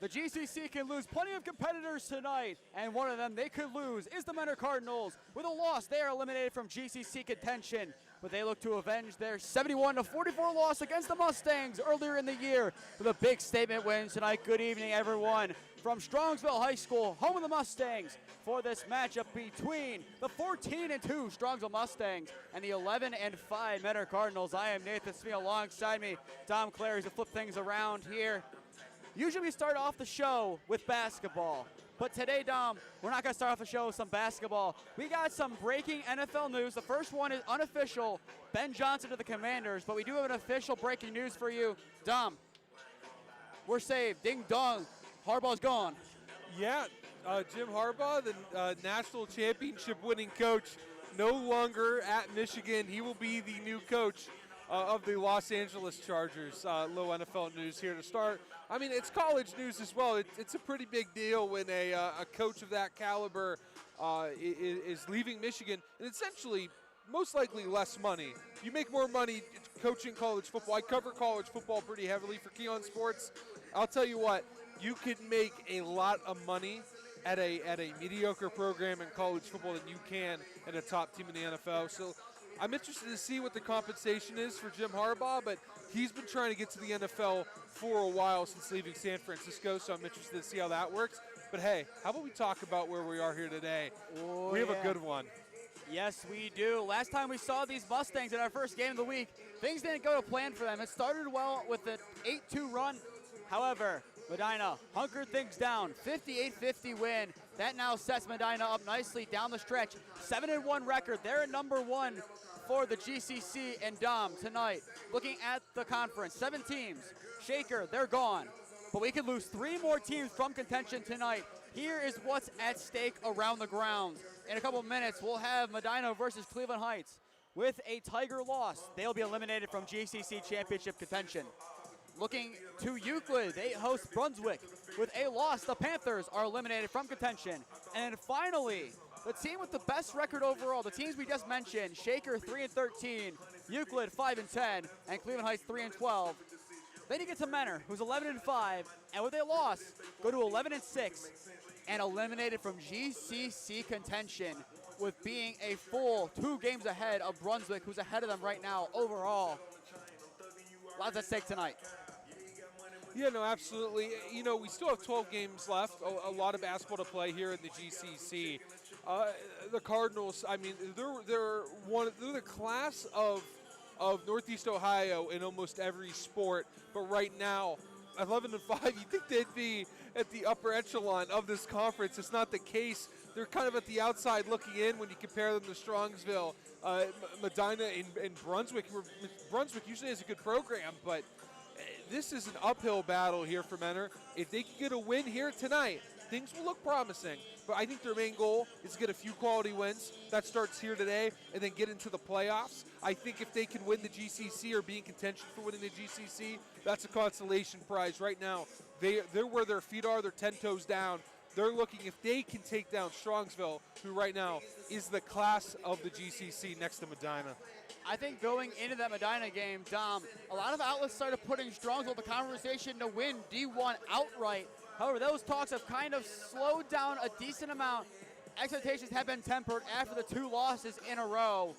The GCC can lose plenty of competitors tonight, and one of them they could lose is the Menor Cardinals. With a loss, they are eliminated from GCC contention, but they look to avenge their 71-44 loss against the Mustangs earlier in the year with a big statement win tonight. Good evening, everyone, from Strongsville High School, home of the Mustangs, for this matchup between the 14-2 Strongsville Mustangs and the 11-5 Menor Cardinals. I am Nathan Smee. Alongside me, Dom Clary, to flip things around here. Usually we start off the show with basketball, but today, Dom, we're not going to start off the show with some basketball. We got some breaking NFL news. The first one is unofficial, Ben Johnson to the Commanders, but we do have an official breaking news for you. Dom, we're saved. Ding dong. Harbaugh's gone. Yeah, Jim Harbaugh, the national championship winning coach, no longer at Michigan. He will be the new coach of the Los Angeles Chargers. Low NFL news here to start. I mean, it's college news as well. It's a pretty big deal when a coach of that caliber is leaving Michigan, and essentially, most likely less money. You make more money coaching college football. I cover college football pretty heavily for KeeOnSports. I'll tell you what, you could make a lot of money at a mediocre program in college football than you can at a top team in the NFL. So I'm interested to see what the compensation is for Jim Harbaugh, but he's been trying to get to the NFL for a while since leaving San Francisco, so I'm interested to see how that works. But hey, how about we talk about where we are here today? Oh, we have a good one. Yes, we do. Last time we saw these Mustangs in our first game of the week, things didn't go to plan for them. It started well with an 8-2 run. However, Medina hunkered things down, 58-50 win. That now sets Medina up nicely down the stretch. 7-1 record. They're at number one for the GCC and Dom tonight. Looking at the conference, 7 teams. Shaker, they're gone. But we could lose 3 more teams from contention tonight. Here is what's at stake around the grounds. In a couple of minutes, we'll have Medina versus Cleveland Heights. With a Tiger loss, they'll be eliminated from GCC championship contention. Looking to Euclid, they host Brunswick. With a loss, the Panthers are eliminated from contention. And finally, the team with the best record overall, the teams we just mentioned, Shaker 3-13, Euclid 5-10, and Cleveland Heights 3-12. Then you get to Menor, who's 11-5, and with a loss, go to 11-6, and eliminated from GCC contention, with being a full 2 games ahead of Brunswick, who's ahead of them right now overall. Lots at stake tonight. Yeah, no, absolutely. You know, we still have 12 games left, a lot of basketball to play here in the GCC. The Cardinals, I mean, they're the class of Northeast Ohio in almost every sport, but right now, 11-5, you think they'd be at the upper echelon of this conference. It's not the case. They're kind of at the outside looking in when you compare them to Strongsville, Medina, and Brunswick. Brunswick usually has a good program, but this is an uphill battle here for Menor. If they can get a win here tonight, things will look promising. But I think their main goal is to get a few quality wins. That starts here today and then get into the playoffs. I think if they can win the GCC or be in contention for winning the GCC, that's a consolation prize. Right now, they're where their feet are. They're 10 toes down. They're looking if they can take down Strongsville, who right now is the class of the GCC next to Medina. I think going into that Medina game, Dom, a lot of outlets started putting Strongsville in the conversation to win D1 outright. However, those talks have kind of slowed down a decent amount. Expectations have been tempered after the 2 losses in a row.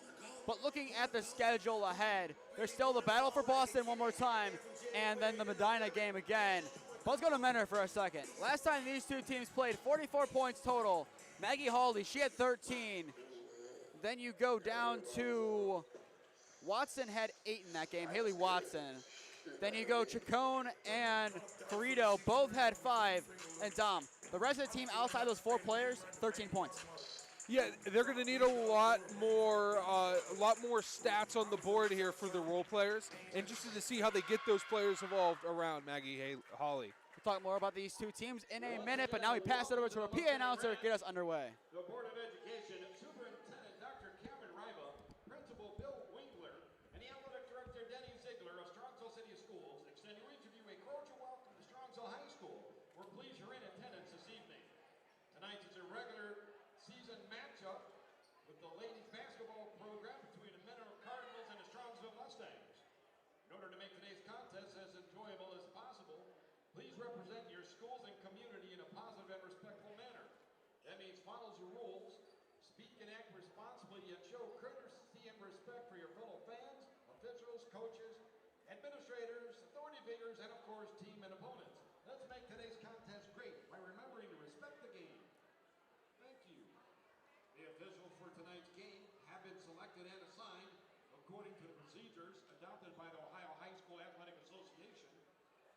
But looking at the schedule ahead, there's still the battle for Boston one more time, and then the Medina game again. But let's go to Menor for a second. Last time these 2 teams played, 44 points total. Maggie Hawley, she had 13. Then you go down to Watson had 8 in that game, Haley Watson. Then you go Chacon and Ferrito, both had 5. And Dom, the rest of the team outside those 4 players, 13 points. Yeah, they're going to need a lot more stats on the board here for the role players. Interested to see how they get those players involved around Maggie Hawley. We'll talk more about these 2 teams in a minute, but now we pass it over to our PA announcer to get us underway. The Board of Education, Superintendent Dr. Kevin Riva, Principal Bill Winkler, and the Athletic Director Denny Ziegler of Strongsville City Schools extend to each of you a cordial welcome to Strongsville High School. We're pleased you're in attendance this evening. Tonight is a regular season matchup with the ladies basketball program between the Menor Cardinals and the Strongsville Mustangs. In order to make today's contest as enjoyable as possible, Please represent your schools and community in a positive and respectful manner. That means follow the rules, speak and act responsibly, and show courtesy and respect for your fellow fans, officials, coaches, administrators, authority figures, and of course, team and opponents. Let's make today's contest great by remembering to respect the game. Thank you. The officials for tonight's game have been selected and assigned according to the procedures adopted by the Ohio High School Athletic Association.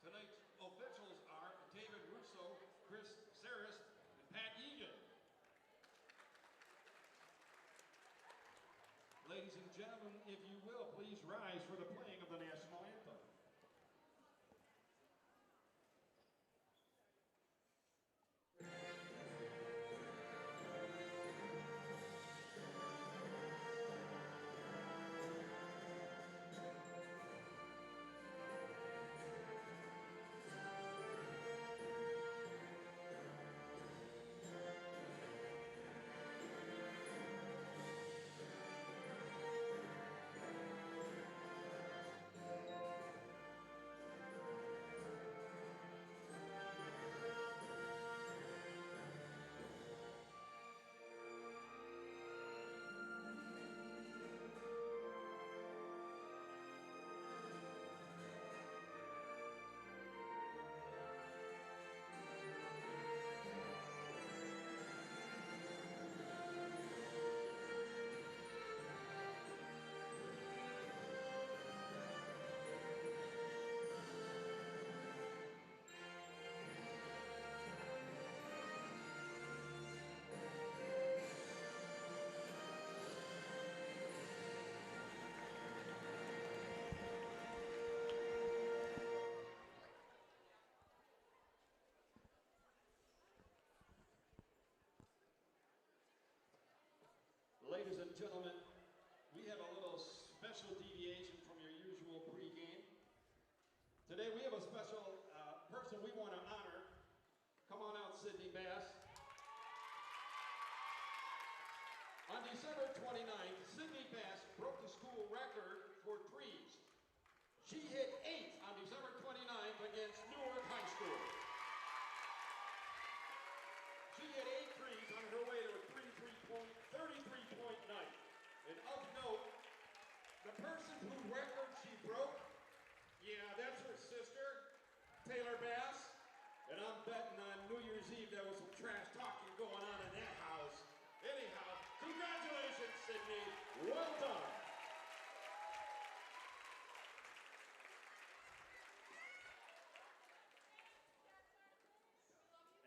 Tonight's officials are David Russo, Chris Saris, and Pat Egan. Ladies and gentlemen, if you will, please rise for the playing of the national anthem. Ladies and gentlemen, we have a little special deviation from your usual pregame. Today we have a special person we want to honor. Come on out, Sydney Bass. On December 29th, Sydney Bass broke the school record for threes. She hit 8 on December 29th against Newark High School. She hit 8 threes on her way to a 33-point night. And of note, the person whose record she broke, yeah, that's her sister, Taylor Bass. And I'm betting on New Year's Eve there was some trash talking going on in that house. Anyhow, congratulations, Sydney. Well done.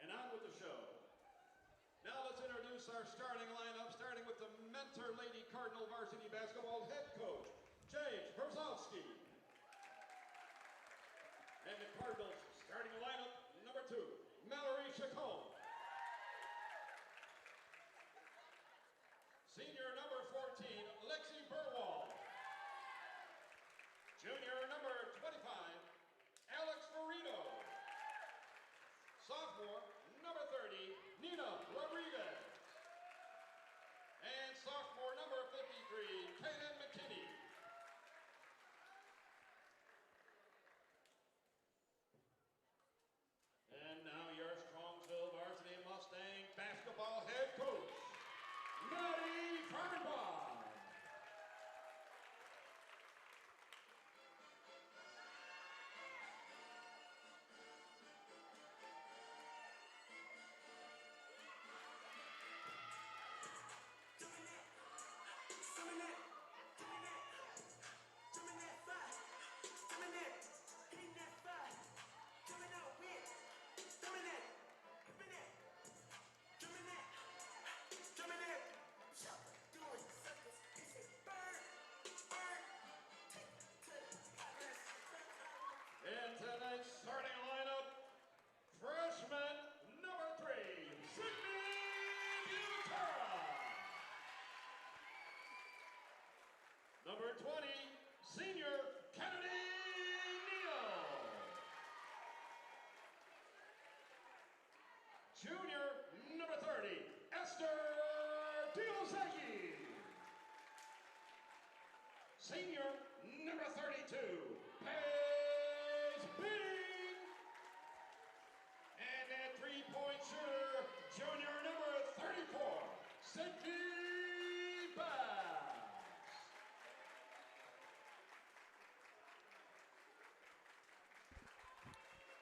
And on with the show. Now let's introduce our starting lineup, starting with the Mentor Lady Cardinal varsity basketball head coach, James Herzowski. And the Cardinals starting lineup, number 2, Mallory Chacon. Senior number 14, Lexi Burwald. Junior number 25, Alex Farino. Sophomore number 30, Nina Rodriguez. And sophomore number 53, Kaden McKinney. And now your Strongsville Varsity Mustang basketball head coach, Maddie Fernbaugh. And tonight's starting lineup, freshman number 3, Sydney Butera. Number 20, senior Kennedy Neal. Junior number 30, Esther Diozagi. Senior number 32, Paige Beating.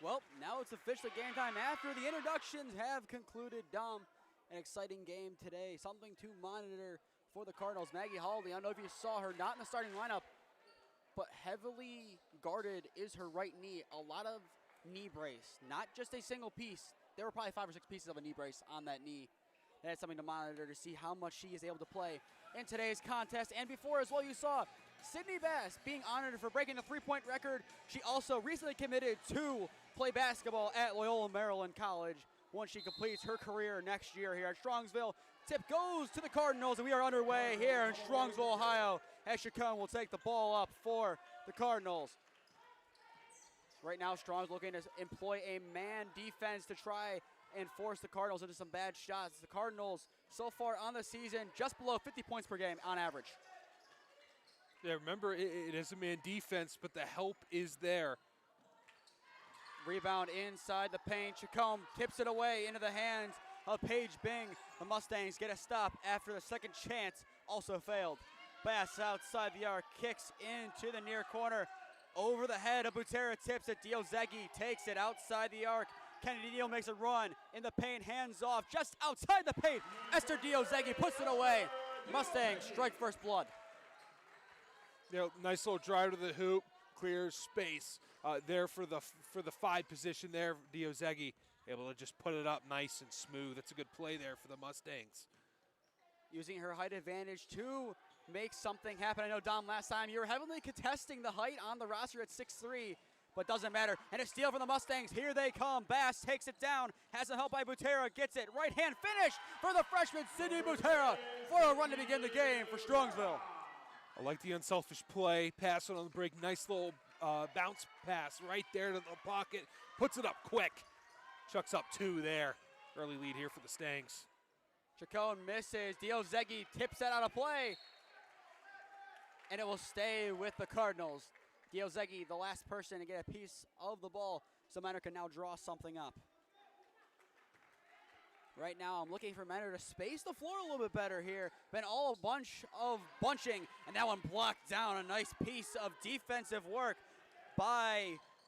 Well, now it's officially game time after the introductions have concluded. Dom, an exciting game today. Something to monitor for the Cardinals. Maggie Hawley, I don't know if you saw her, not in the starting lineup, but heavily guarded is her right knee. A lot of knee brace, not just a single piece. There were probably 5 or 6 pieces of a knee brace on that knee. That's something to monitor to see how much she is able to play in today's contest. And before as well, you saw Sydney Bass being honored for breaking the 3-point record. She also recently committed to play basketball at Loyola Maryland College once she completes her career next year here at Strongsville. Tip goes to the Cardinals, and we are underway here in Strongsville, Ohio, as Chacon will take the ball up for the Cardinals. Right now, Strong's looking to employ a man defense to try and force the Cardinals into some bad shots. The Cardinals, so far on the season, just below 50 points per game on average. Yeah, remember, it is a man defense, but the help is there. Rebound inside the paint. Chacon tips it away into the hands of Paige Bing. The Mustangs get a stop after the second chance also failed. Bass outside the arc, kicks into the near corner. Over the head of Butera, tips it. Diozegi takes it outside the arc. Kennedy Neal makes a run in the paint, hands off, just outside the paint. Esther Diozegi puts it away. Mustangs strike first blood. Nice little drive to the hoop, clears space there for the 5 position there. Diozegi able to just put it up nice and smooth. That's a good play there for the Mustangs. Using her height advantage to make something happen. I know, Dom, last time you were heavily contesting the height on the roster at 6'3", but doesn't matter. And a steal from the Mustangs. Here they come. Bass takes it down. Has some help by Butera. Gets it. Right hand finish for the freshman, Sydney Butera, for a run to begin the game for Strongsville. I like the unselfish play. Pass on the break. Nice little bounce pass right there to the pocket. Puts it up quick. Chucks up 2 there. Early lead here for the Stangs. Chacon misses. Diozegi tips that out of play. And it will stay with the Cardinals. Diozegi, the last person to get a piece of the ball, so Menor can now draw something up. Right now, I'm looking for Menor to space the floor a little bit better here. Been all a bunch of bunching, and that one blocked down. A nice piece of defensive work by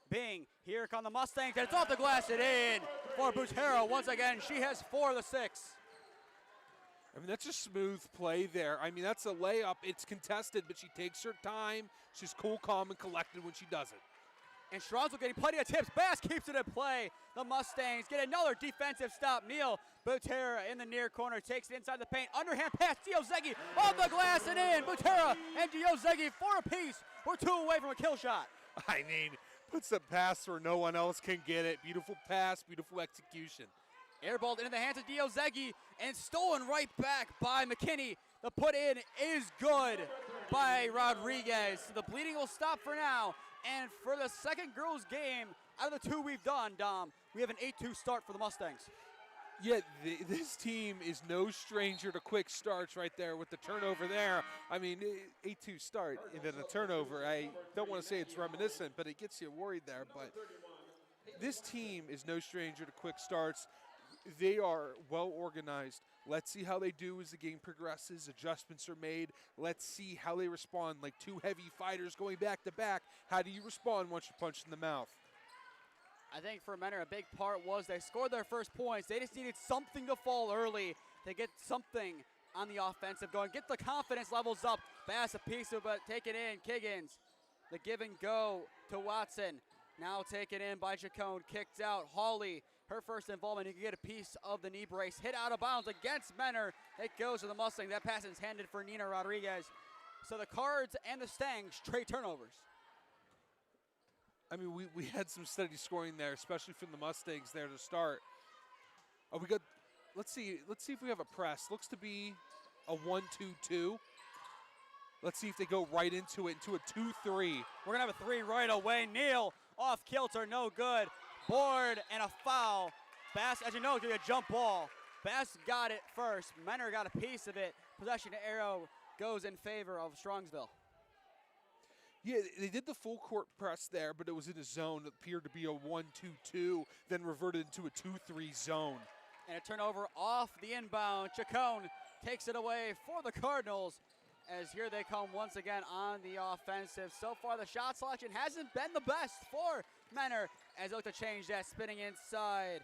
Bing. Here come the Mustangs, and it's off the glass and in for Butera. Once again, she has 4 of the 6. I mean, that's a smooth play there. I mean, that's a layup. It's contested, but she takes her time. She's cool, calm, and collected when she does it. And Strongsville getting plenty of tips. Bass keeps it in play. The Mustangs get another defensive stop. Neal Butera in the near corner takes it inside the paint. Underhand pass, Diozegi off the glass and in. Butera and Diozegi 4 apiece. We're 2 away from a kill shot. I mean, puts a pass where no one else can get it. Beautiful pass, beautiful execution. Airballed into the hands of Diozegi and stolen right back by McKinney. The put in is good by Rodriguez. The bleeding will stop for now. And for the second girls game out of the 2 we've done, Dom, we have an 8-2 start for the Mustangs. Yeah, this team is no stranger to quick starts right there with the turnover there. I mean, 8-2 start and then a turnover. I don't want to say it's reminiscent, but it gets you worried there. But this team is no stranger to quick starts. They are well organized. Let's see how they do as the game progresses. Adjustments are made. Let's see how they respond. Like 2 heavy fighters going back to back. How do you respond once you're punched in the mouth? I think for Menor, a big part was they scored their first points. They just needed something to fall early to get something on the offensive going. Get the confidence levels up. Bass a piece of it, take it in. Kiggins, the give and go to Watson. Now taken in by Chacon, kicked out. Hawley, her first involvement. You can get a piece of the knee brace. Hit out of bounds against Menor. It goes to the Mustang. That pass is handed for Nina Rodriguez. So the Cards and the Stangs trade turnovers. I mean, we had some steady scoring there, especially from the Mustangs there to start. Oh, we got. Let's see if we have a press. Looks to be a 1-2-2. Let's see if they go right into it, into a 2-3. We're gonna have a 3 right away. Neal off kilter, no good. Board and a foul. Bass, as you know, is gonna be a jump ball. Bass got it first. Menor got a piece of it. Possession arrow goes in favor of Strongsville. Yeah, they did the full court press there, but it was in a zone that appeared to be a 1-2-2, then reverted into a 2-3 zone. And a turnover off the inbound. Chacon takes it away for the Cardinals. as here they come once again on the offensive. So far, the shot selection hasn't been the best for Menor as they look to change that, spinning inside.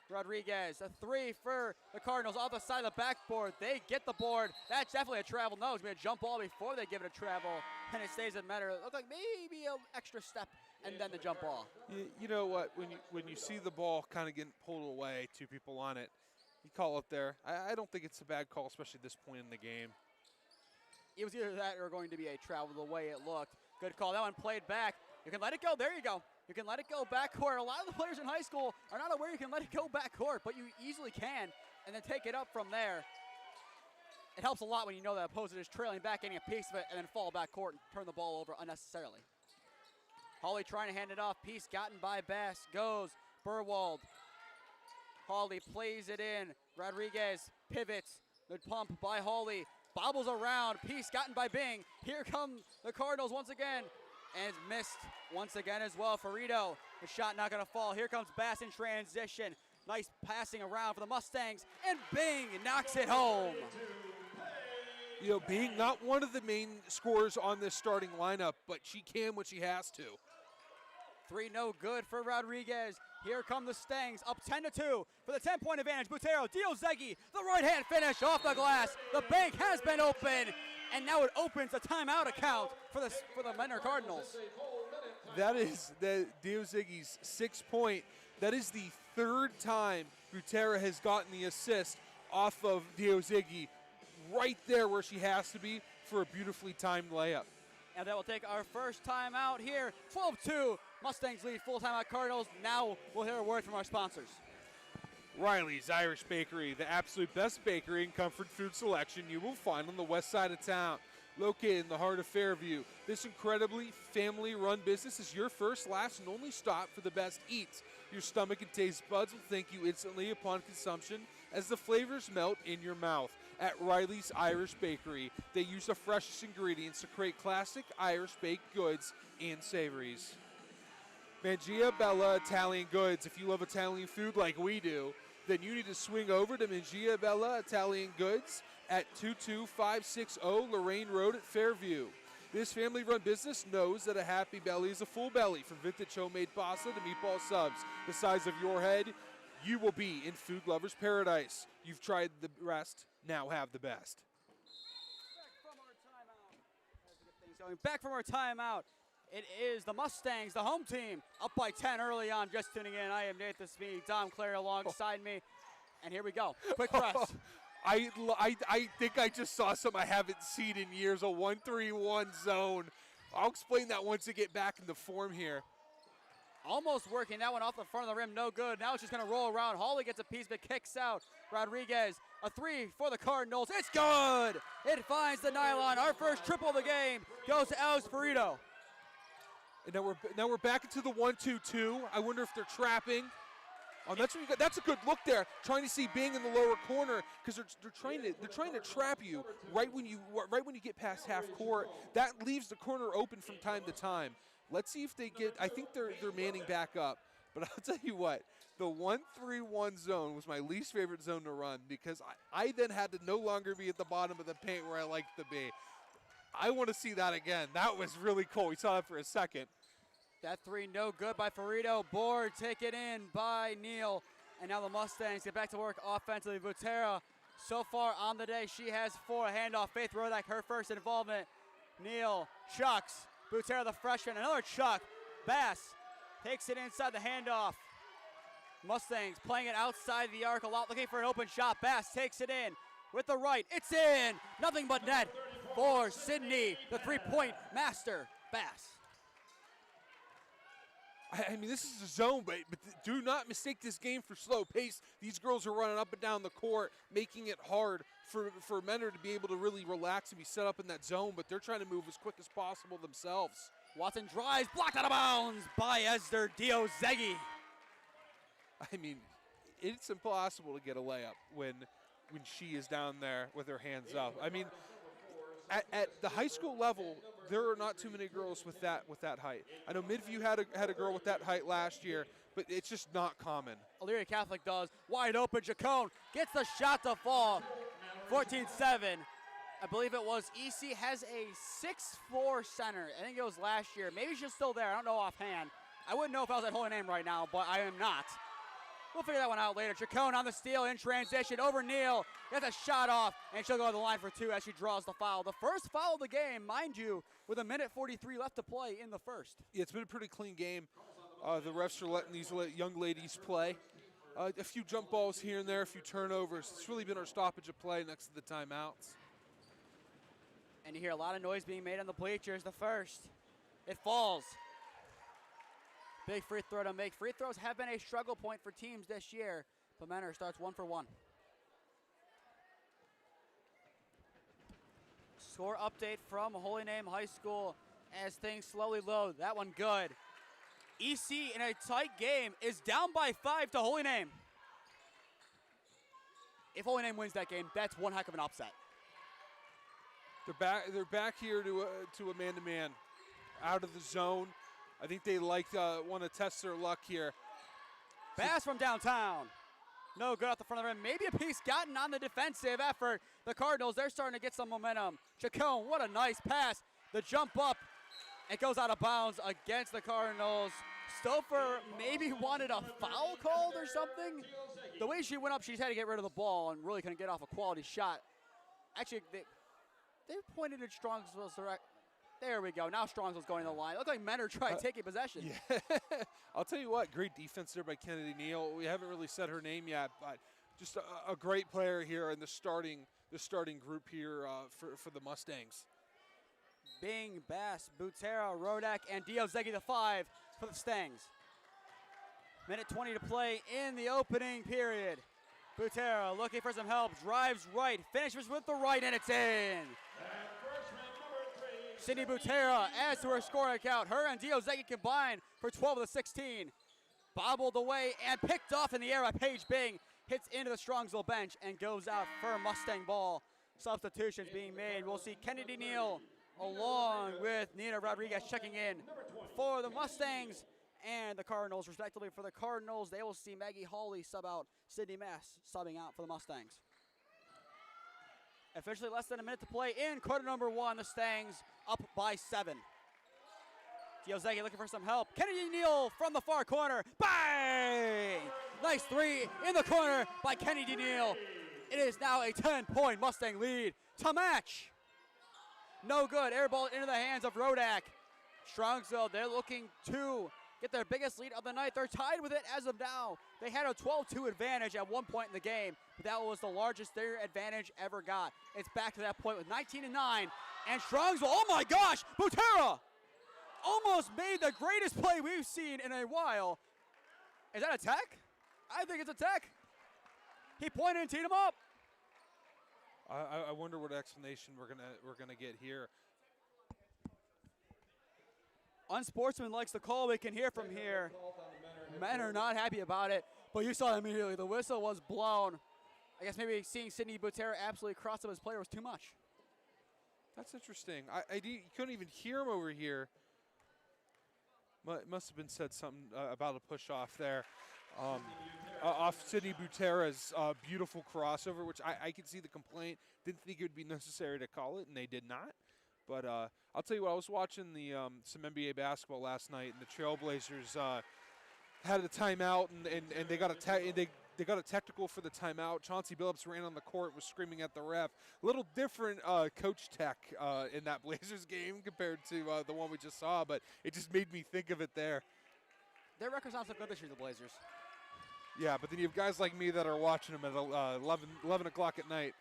Rodriguez, a 3 for the Cardinals off the side of the backboard. They get the board. That's definitely a travel. No, it's going to be a jump ball before they give it a travel, and it stays at Menor. It looked like maybe an extra step and then the jump ball. You know what? When you see the ball kind of getting pulled away, 2 people on it, you call it there. I don't think it's a bad call, especially at this point in the game. It was either that or going to be a travel the way it looked. Good call. That one played back. You can let it go. There you go. You can let it go backcourt. A lot of the players in high school are not aware you can let it go backcourt, but you easily can, and then take it up from there. It helps a lot when you know that opponent is trailing back, getting a piece of it, and then fall backcourt and turn the ball over unnecessarily. Hawley trying to hand it off. Piece gotten by Bass. Goes. Burwald. Hawley plays it in. Rodriguez pivots. The pump by Hawley. Bobbles around. Piece gotten by Bing. Here come the Cardinals once again. And it's missed once again as well. Ferrito, the shot not going to fall. Here comes Bass in transition. Nice passing around for the Mustangs. And Bing knocks it home. You know, being not one of the main scorers on this starting lineup, but she can when she has to. 3 no good for Rodriguez. Here come the Stangs, up 10-2 for the 10-point advantage. Butero, Diozegi, the right-hand finish off the glass. The bank has been open, and now it opens a timeout account for the Menor Cardinals. That is the Diozegi's 6-point. That is the 3rd time Butera has gotten the assist off of Diozegi, right there where she has to be for a beautifully timed layup. And that will take our first timeout here. 12-2, Mustangs lead full timeout Cardinals. Now we'll hear a word from our sponsors. Riley's Irish Bakery, the absolute best bakery and comfort food selection you will find on the west side of town. Located in the heart of Fairview, this incredibly family-run business is your first, last, and only stop for the best eats. Your stomach and taste buds will thank you instantly upon consumption as the flavors melt in your mouth. At Riley's Irish Bakery, they use the freshest ingredients to create classic Irish baked goods and savories. Mangia Bella Italian Goods. If you love Italian food like we do, then you need to swing over to Mangia Bella Italian Goods at 22560 Lorraine Road at Fairview. This family-run business knows that a happy belly is a full belly. From vintage homemade pasta to meatball subs, the size of your head, you will be in food lover's paradise. You've tried the rest, now have the best. Back from our timeout. It is the Mustangs, the home team, up by 10 early on. Just tuning in, I am Nathan Smee, Dom Clary alongside me. And here we go, quick press. I think I just saw something I haven't seen in years, a 1-3-1 zone. I'll explain that once we get back into form here. Almost working that one off the front of the rim, no good. Now it's just gonna roll around. Hawley gets a piece but kicks out. Rodriguez, a 3 for the Cardinals. It's good! It finds the nylon. Our first triple of the game goes to Alex Ferrito. And now we're back into the 1-2-2. I wonder if they're trapping. Oh, that's what you got. That's a good look there. Trying to see Bing in the lower corner because they're trying to trap you right when you get past half court. That leaves the corner open from time to time. Let's see if they get. I think they're manning back up. But I'll tell you what, the 1-3-1 zone was my least favorite zone to run because I then had to no longer be at the bottom of the paint where I liked to be. I want to see that again. That was really cool. We saw that for a second. That 3 no good by Ferrito. Board taken in by Neal. And now the Mustangs get back to work offensively. Butera so far on the day, she has 4. Handoff, Faith Rodak, her first involvement. Neal chucks. Butera the freshman, another chuck. Bass takes it inside the handoff. Mustangs playing it outside the arc a lot, looking for an open shot. Bass takes it in with the right. It's in. Nothing but net for Sydney, the 3-point master, Bass. I mean, this is a zone, but do not mistake this game for slow pace. These girls are running up and down the court, making it hard for Menor to be able to really relax and be set up in that zone, but they're trying to move as quick as possible themselves. Watson drives, blocked out of bounds by Esther Diozegi. I mean, it's impossible to get a layup when she is down there with her hands up. I mean, at the high school level, there are not too many girls with that height. I know Midview had a girl with that height last year, but it's just not common. Elyria Catholic does. Wide open, Chacon gets the shot to fall. 14-7. I believe it was. EC has a 6'4 center. I think it was last year. Maybe she's still there. I don't know offhand. I wouldn't know if I was at Holy Name right now, but I am not. We'll figure that one out later. Chacon on the steal in transition over Neal. Gets a shot off, and she'll go to the line for 2 as she draws the foul. The first foul of the game, mind you, with 1:43 left to play in the first. Yeah, it's been a pretty clean game. The refs are letting these young ladies play. A few jump balls here and there, a few turnovers. It's really been our stoppage of play next to the timeouts. And you hear a lot of noise being made on the bleachers. The first, it falls. Big free throw to make. Free throws have been a struggle point for teams this year, but Menor starts 1 for 1. Score update from Holy Name High School as things slowly load. That one good. EC in a tight game is down by 5 to Holy Name. If Holy Name wins that game, that's one heck of an upset. They're back here to a man-to-man, out of the zone. I think they want to test their luck here. Pass from downtown. No good off the front of the rim. Maybe a piece gotten on the defensive effort. The Cardinals, they're starting to get some momentum. Chacon, what a nice pass. The jump up, it goes out of bounds against the Cardinals. Stouffer maybe wanted a foul called or something. The way she went up, she just had to get rid of the ball and really couldn't get off a quality shot. Actually, they pointed at Strongsville's direct. There we go. Now Strongsville's going to the line. It looked like Menor tried taking possession. Yeah. I'll tell you what, great defense there by Kennedy Neal. We haven't really said her name yet, but just a great player here in the starting group here for the Mustangs. Bing, Bass, Butera, Rodak, and Diozegi the 5 for the Stangs. Minute 20 to play in the opening period. Butera looking for some help, drives right, finishes with the right, and it's in. Sydney Butera adds to her scoring account. Her and Diozegi combined for 12 of the 16. Bobbled away and picked off in the air by Paige Bing. Hits into the Strongsville bench and goes out for Mustang ball. Substitutions being made. We'll see Kennedy Neal along with Nina Rodriguez checking in for the Mustangs and the Cardinals, respectively. For the Cardinals, they will see Maggie Hawley sub out, Sydney Mass subbing out for the Mustangs. Officially less than a minute to play in quarter number 1. The Stangs up by 7. Diozegi looking for some help. Kennedy Neal from the far corner. Bang! Nice 3 in the corner by Kennedy Neal. It is now a 10-point Mustang lead to match. No good. Air ball into the hands of Rodak. Strongsville, they're looking to get their biggest lead of the night. They're tied with it as of now. They had a 12-2 advantage at one point in the game, but that was the largest their advantage ever got. It's back to that point with 19-9. And Strongsville, oh my gosh, Butera almost made the greatest play we've seen in a while. Is that a tech? I think it's a tech. He pointed and teed him up. I wonder what explanation we're gonna get here. Unsportsmanlike's the call we can hear from here. Men are not happy about it, but you saw immediately the whistle was blown. I guess maybe seeing Sydney Butera absolutely cross up his player was too much. That's interesting. You couldn't even hear him over here. Must have been said something about a push off there. Off Sydney Butera's beautiful crossover, which I could see the complaint. Didn't think it would be necessary to call it, and they did not. But I'll tell you what, I was watching some NBA basketball last night, and the Trailblazers had a timeout, and they got a technical for the timeout. Chauncey Billups ran on the court, was screaming at the ref. A little different coach tech in that Blazers game compared to the one we just saw, but it just made me think of it there. Their record's not so good this year, the Blazers. Yeah, but then you have guys like me that are watching them at 11 o'clock at night.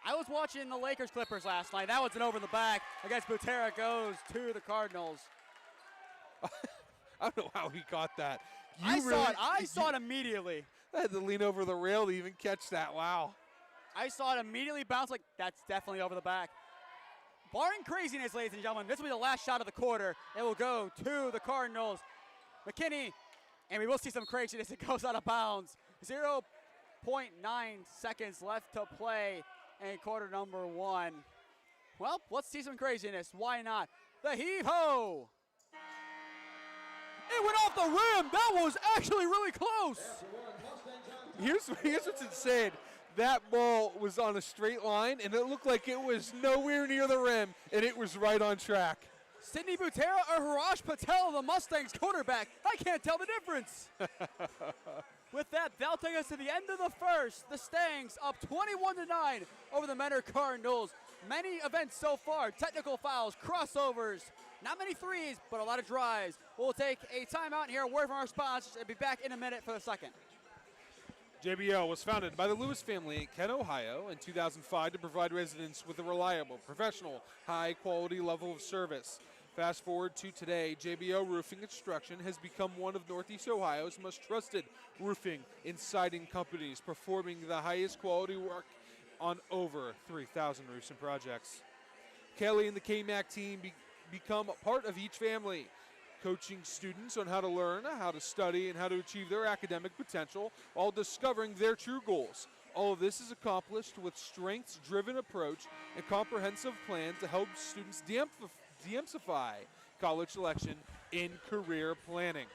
I was watching the Lakers-Clippers last night. That was an over the back. I guess Butera goes to the Cardinals. I don't know how he caught that. I saw it immediately. I had to lean over the rail to even catch that. Wow. I saw it immediately bounce like, that's definitely over the back. Barring craziness, ladies and gentlemen, this will be the last shot of the quarter. It will go to the Cardinals. McKinney, and we will see some craziness. It goes out of bounds. 0.9 seconds left to play in quarter number 1. Well, let's see some craziness. Why not? The heave-ho. It went off the rim. That was actually really close. Here's what's insane. That ball was on a straight line, and it looked like it was nowhere near the rim, and it was right on track. Sidney Butera or Harash Patel, the Mustangs quarterback. I can't tell the difference. With that, that'll take us to the end of the first. The Stangs up 21-9 over the Menor Cardinals. Many events so far, technical fouls, crossovers, not many threes, but a lot of drives. We'll take a timeout here, a word from our sponsors, and be back in a minute for the second. JBL was founded by the Lewis family in Kent, Ohio in 2005 to provide residents with a reliable, professional, high-quality level of service. Fast forward to today, JBL Roofing Construction has become one of Northeast Ohio's most trusted roofing and siding companies, performing the highest quality work on over 3,000 roofs and projects. Kelly and the KMAC team become a part of each family, coaching students on how to learn, how to study, and how to achieve their academic potential while discovering their true goals. All of this is accomplished with strengths-driven approach and comprehensive plan to help students de-emphasize college selection in career planning.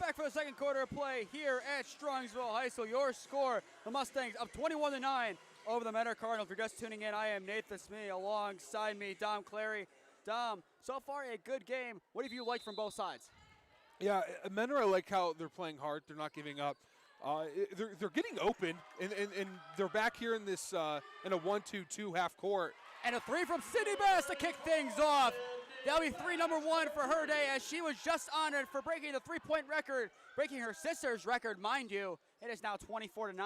Back for the second quarter of play here at Strongsville High School. Your score, the Mustangs up 21-9 over the Menor Cardinals. If you're just tuning in, I am Nathan Smee. Alongside me, Dom Clary. Dom, so far a good game. What have you liked from both sides? Yeah, Menor, I like how they're playing hard. They're not giving up. They're getting open, and they're back here in this in a 1-2-2 half court. And a three from Sydney Bass to kick things off. That'll be three number one for her day, as she was just honored for breaking the three-point record, breaking her sister's record, mind you. It is now 24-9.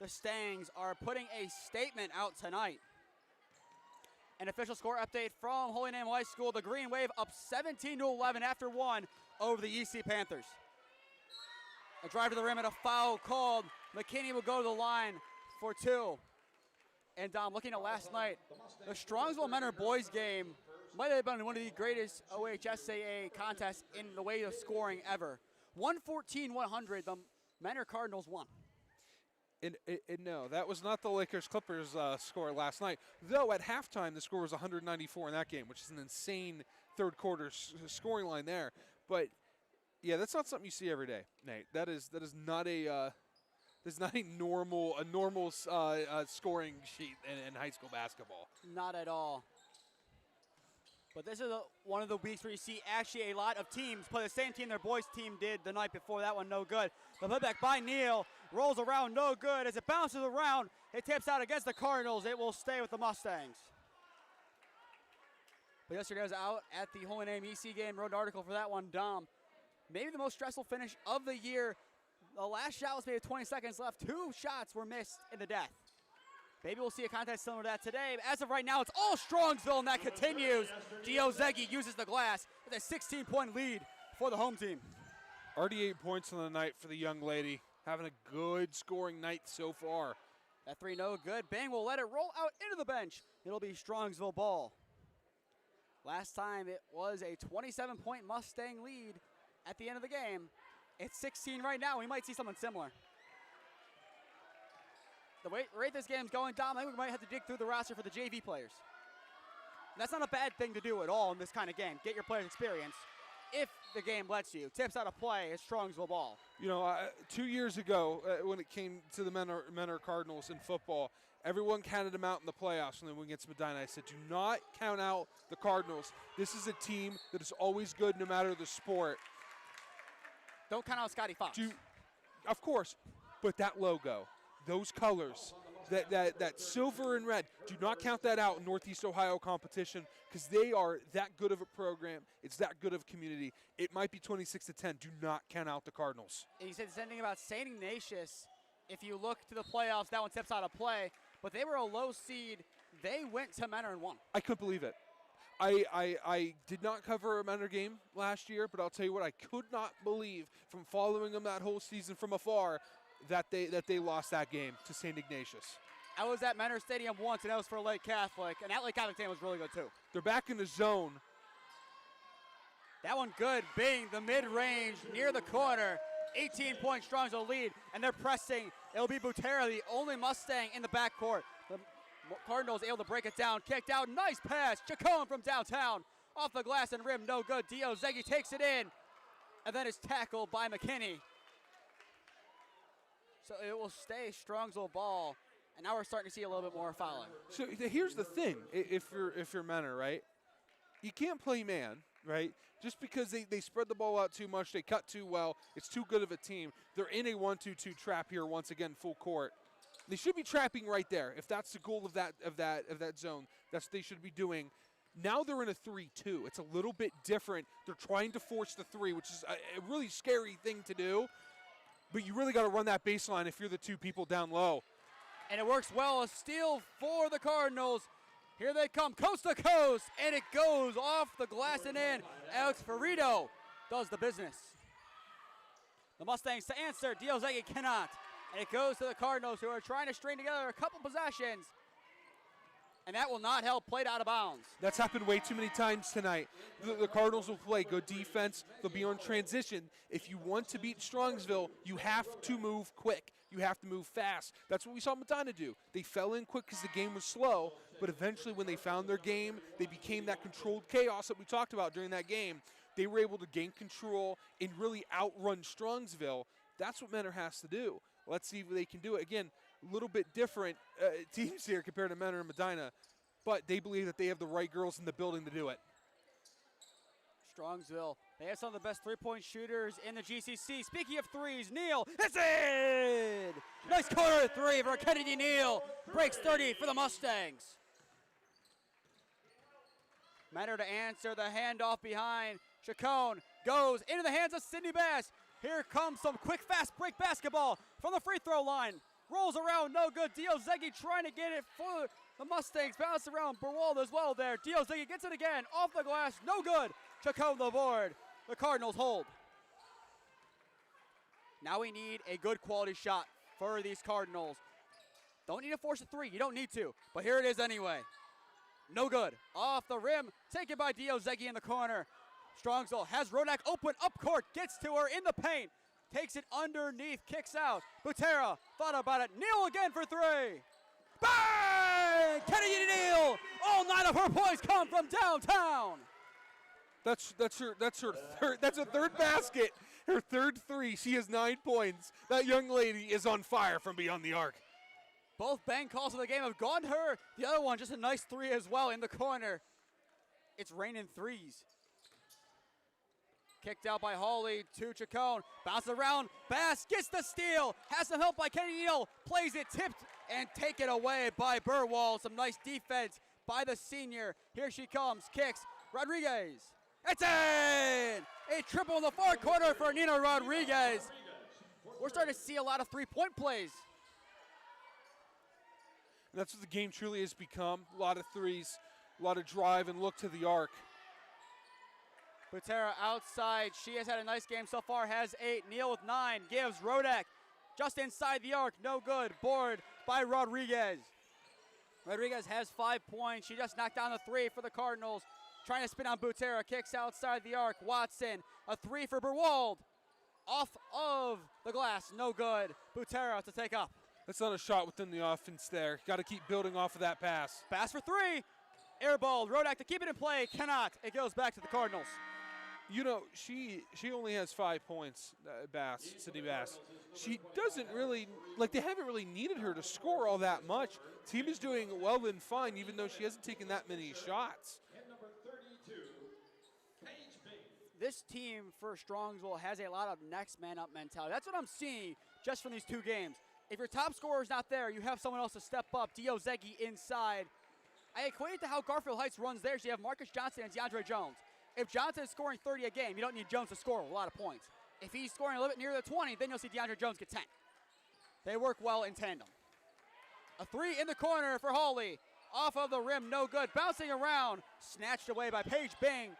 The Stangs are putting a statement out tonight. An official score update from Holy Name High School. The Green Wave up 17-11 after one over the EC Panthers. A drive to the rim and a foul called. McKinney will go to the line for two. And Dom, looking at last night, the Strongsville Menor boys game might have been one of the greatest OHSAA contests in the way of scoring ever. 114-100, the Menor Cardinals won. And no, that was not the Lakers-Clippers score last night. Though at halftime, the score was 194 in that game, which is an insane third quarter scoring line there. But yeah, that's not something you see every day, Nate. That is not a normal scoring sheet in high school basketball. Not at all. But this is one of the weeks where you see actually a lot of teams play the same team their boys team did the night before. That one no good. The putback by Neal rolls around, no good. As it bounces around, it tips out against the Cardinals. It will stay with the Mustangs. But yesterday I was out at the Holy Name EC game, wrote an article for that one, Dom. Maybe the most stressful finish of the year. The last shot was made with 20 seconds left. 2 shots were missed in the death. Maybe we'll see a contest similar to that today. As of right now, it's all Strongsville, and that continues. Dio Zeggy uses the glass with a 16-point lead for the home team. Already 8 points on the night for the young lady. Having a good scoring night so far. That three no good. Bang will let it roll out into the bench. It'll be Strongsville ball. Last time it was a 27-point Mustang lead at the end of the game. It's 16 right now. We might see something similar. The rate this game's going, Dom, I think we might have to dig through the roster for the JV players. And that's not a bad thing to do at all in this kind of game. Get your players experience if the game lets you. Tips out of play is Strongsville ball. You know, 2 years ago, when it came to the Menor Cardinals in football, everyone counted them out in the playoffs when they went against Medina. I said, do not count out the Cardinals. This is a team that is always good no matter the sport. Don't count out Scotty Fox. Of course, but that logo, those colors, that silver and red, do not count that out in Northeast Ohio competition because they are that good of a program. It's that good of a community. It might be 26-10. Do not count out the Cardinals. And you said the same thing about St. Ignatius. If you look to the playoffs, that one tips out of play. But they were a low seed. They went to Menor and won. I couldn't believe it. I did not cover a Menor game last year, but I'll tell you what, I could not believe from following them that whole season from afar that they lost that game to St. Ignatius. I was at Menor Stadium once, and that was for Lake Catholic, and that Lake Catholic team was really good too. They're back in the zone. That one good, being the mid-range near the corner. 18-point Strongsville lead, and they're pressing. It'll be Butera, the only Mustang in the backcourt. The Cardinals able to break it down, kicked out, nice pass. Chacon from downtown Off the glass and rim, no good. Diozegi takes it in, and then is tackled by McKinney. So it will stay Strongsville ball, and now we're starting to see a little bit more fouling. So here's the thing: if you're Menor, right? You can't play man, right? Just because they spread the ball out too much, they cut too well, it's too good of a team. They're in a 1-2-2 trap here once again, full court. They should be trapping right there if that's the goal of that zone. That's what they should be doing. Now they're in a 3-2. It's a little bit different. They're trying to force the three, which is a really scary thing to do. But you really got to run that baseline if you're the two people down low. And it works well. A steal for the Cardinals. Here they come, coast to coast, and it goes off the glass and in. Alex Ferrito does the business. The Mustangs to answer. Diozegi cannot. And it goes to the Cardinals, who are trying to string together a couple possessions. And that will not help. Played out of bounds. That's happened way too many times tonight. The Cardinals will play good defense. They'll be on transition. If you want to beat Strongsville, you have to move quick. You have to move fast. That's what we saw Medina do. They fell in quick because the game was slow, but eventually when they found their game, they became that controlled chaos that we talked about during that game. They were able to gain control and really outrun Strongsville. That's what Menor has to do. Let's see if they can do it. Again, a little bit different teams here compared to Menor and Medina, but they believe that they have the right girls in the building to do it. Strongsville, they have some of the best three-point shooters in the GCC. Speaking of threes, Neal, it's in! Nice corner three for Kennedy Neal. Breaks 30 for the Mustangs. Menor to answer the handoff behind. Chacon goes into the hands of Sydney Bass. Here comes some quick, fast break basketball from the free throw line. Rolls around, no good. Diozegi trying to get it for the Mustangs. Bounce around, Berwald as well there. Diozegi gets it again, off the glass, no good. Chacon the board. The Cardinals hold. Now we need a good quality shot for these Cardinals. Don't need to force a three, you don't need to, but here it is anyway. No good. Off the rim, taken by Diozegi in the corner. Strongsville has Rodak open up court, gets to her in the paint, takes it underneath, kicks out. Butera thought about it. Neal again for three. Bang! Kennedy Neal. All 9 of her points come from downtown. That's her third. That's a third basket. Her third three. She has 9 points. That young lady is on fire from beyond the arc. Both bang calls of the game have gone to her. The other one just a nice three as well in the corner. It's raining threes. Kicked out by Hawley to Chacon. Bounces around. Bass gets the steal. Has some help by Kennedy Neal. Plays it, tipped, and taken away by Burwald. Some nice defense by the senior. Here she comes. Kicks. Rodriguez. It's in! A triple in the far corner for Nina Rodriguez. We're starting to see a lot of three-point plays. And that's what the game truly has become. A lot of threes, a lot of drive and look to the arc. Butera outside. She has had a nice game so far, has 8. Neal with 9. Gives Rodak just inside the arc. No good. Board by Rodriguez. Rodriguez has 5 points. She just knocked down the 3 for the Cardinals. Trying to spin on Butera. Kicks outside the arc. Watson. A 3 for Berwald. Off of the glass. No good. Butera to take up. That's not a shot within the offense there. Got to keep building off of that pass. Pass for 3. Airball. Rodak to keep it in play. Cannot. It goes back to the Cardinals. You know, she only has 5 points, Sydney Bass. She doesn't really, they haven't really needed her to score all that much. Team is doing well and fine, even though she hasn't taken that many shots. This team for Strongsville has a lot of next man up mentality. That's what I'm seeing just from these 2 games. If your top scorer is not there, you have someone else to step up. Diozegi inside. I equate it to how Garfield Heights runs theirs. You have Marcus Johnson and DeAndre Jones. If Johnson is scoring 30 a game, you don't need Jones to score a lot of points. If he's scoring a little bit near the 20, then you'll see DeAndre Jones get 10. They work well in tandem. A 3 in the corner for Hawley. Off of the rim, no good. Bouncing around, snatched away by Paige Bing.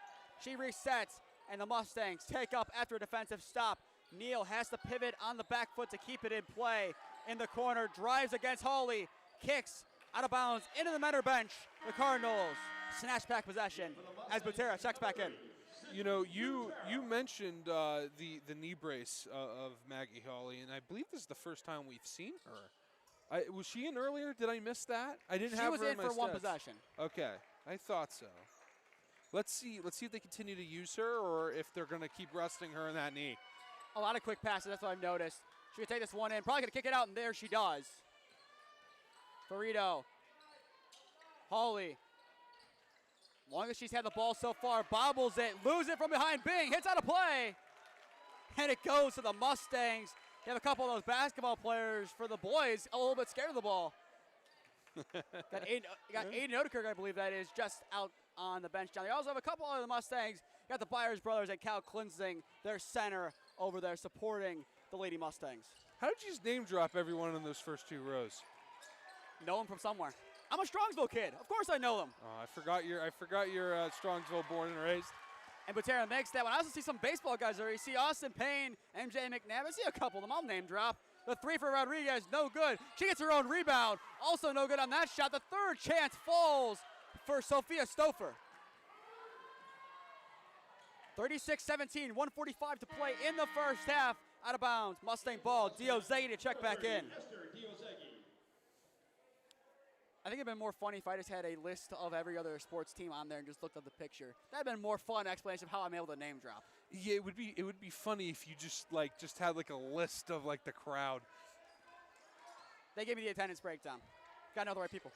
She resets, and the Mustangs take up after a defensive stop. Neal has to pivot on the back foot to keep it in play. In the corner, drives against Hawley. Kicks out of bounds into the Menor bench. The Cardinals snatch back possession as Butera checks back in. You know, you mentioned the knee brace of Maggie Hawley, and I believe this is the first time we've seen her. Was she in earlier? Did I miss that? I didn't have her in my stats. She was in for one possession. Okay, I thought so. let's see if they continue to use her or if they're going to keep resting her in that knee. A lot of quick passes, that's what I've noticed. She can take this one in, probably going to kick it out, and there she does. Ferrito. Hawley. Longest she's had the ball so far, bobbles it, loses it from behind. Bing hits out of play. And it goes to the Mustangs. You have a couple of those basketball players for the boys a little bit scared of the ball. got Aiden Odekirk, I believe that is, just out on the bench down there. You also have a couple of the Mustangs. You got the Byers brothers and Cal Klinsing, their center over there supporting the Lady Mustangs. How did you just name drop everyone in those first 2 rows? Know them from somewhere. I'm a Strongsville kid. Of course I know them. Oh, I forgot you're Strongsville born and raised. And Butera makes that one. I also see some baseball guys there. You see Austin Payne, MJ McNabb. I see a couple of them. I'll name drop. The 3 for Rodriguez, no good. She gets her own rebound. Also no good on that shot. The third chance falls for Sophia Stouffer. 36-17, 1:45 to play in the first half. Out of bounds, Mustang ball. Diozegi to check back in. I think it'd been more funny if I just had a list of every other sports team on there and just looked at the picture. That'd been more fun explanation of how I'm able to name drop. Yeah, it would be funny if you just had like a list of like the crowd. They gave me the attendance breakdown. Got to know the right people.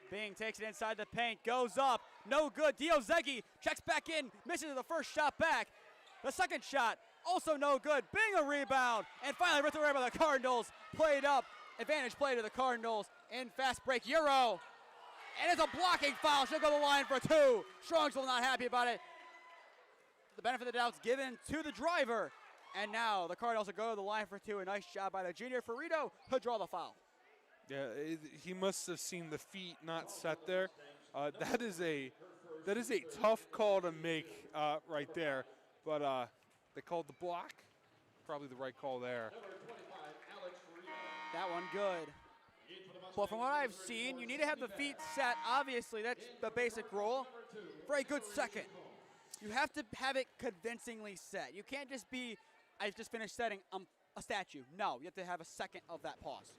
Bing takes it inside the paint, goes up, no good. Diozegi checks back in, misses the first shot back. The second shot, also no good. Bing a rebound, and finally ripped away by the Cardinals. Played up, advantage play to the Cardinals in fast break Euro. And it's a blocking foul. She'll go to the line for 2. Strongsville not happy about it. The benefit of the doubt's given to the driver. And now the Cardinals will go to the line for 2. A nice job by the junior Ferrito to draw the foul. Yeah, he must have seen the feet not set there. That is a tough call to make right there. But they called the block. Probably the right call there. That one good. Well, from what I've seen, you need to have the feet set. Obviously, that's the basic rule. For a good second, you have to have it convincingly set. You can't just be, I've just finished setting a statue. No, you have to have a second of that pause.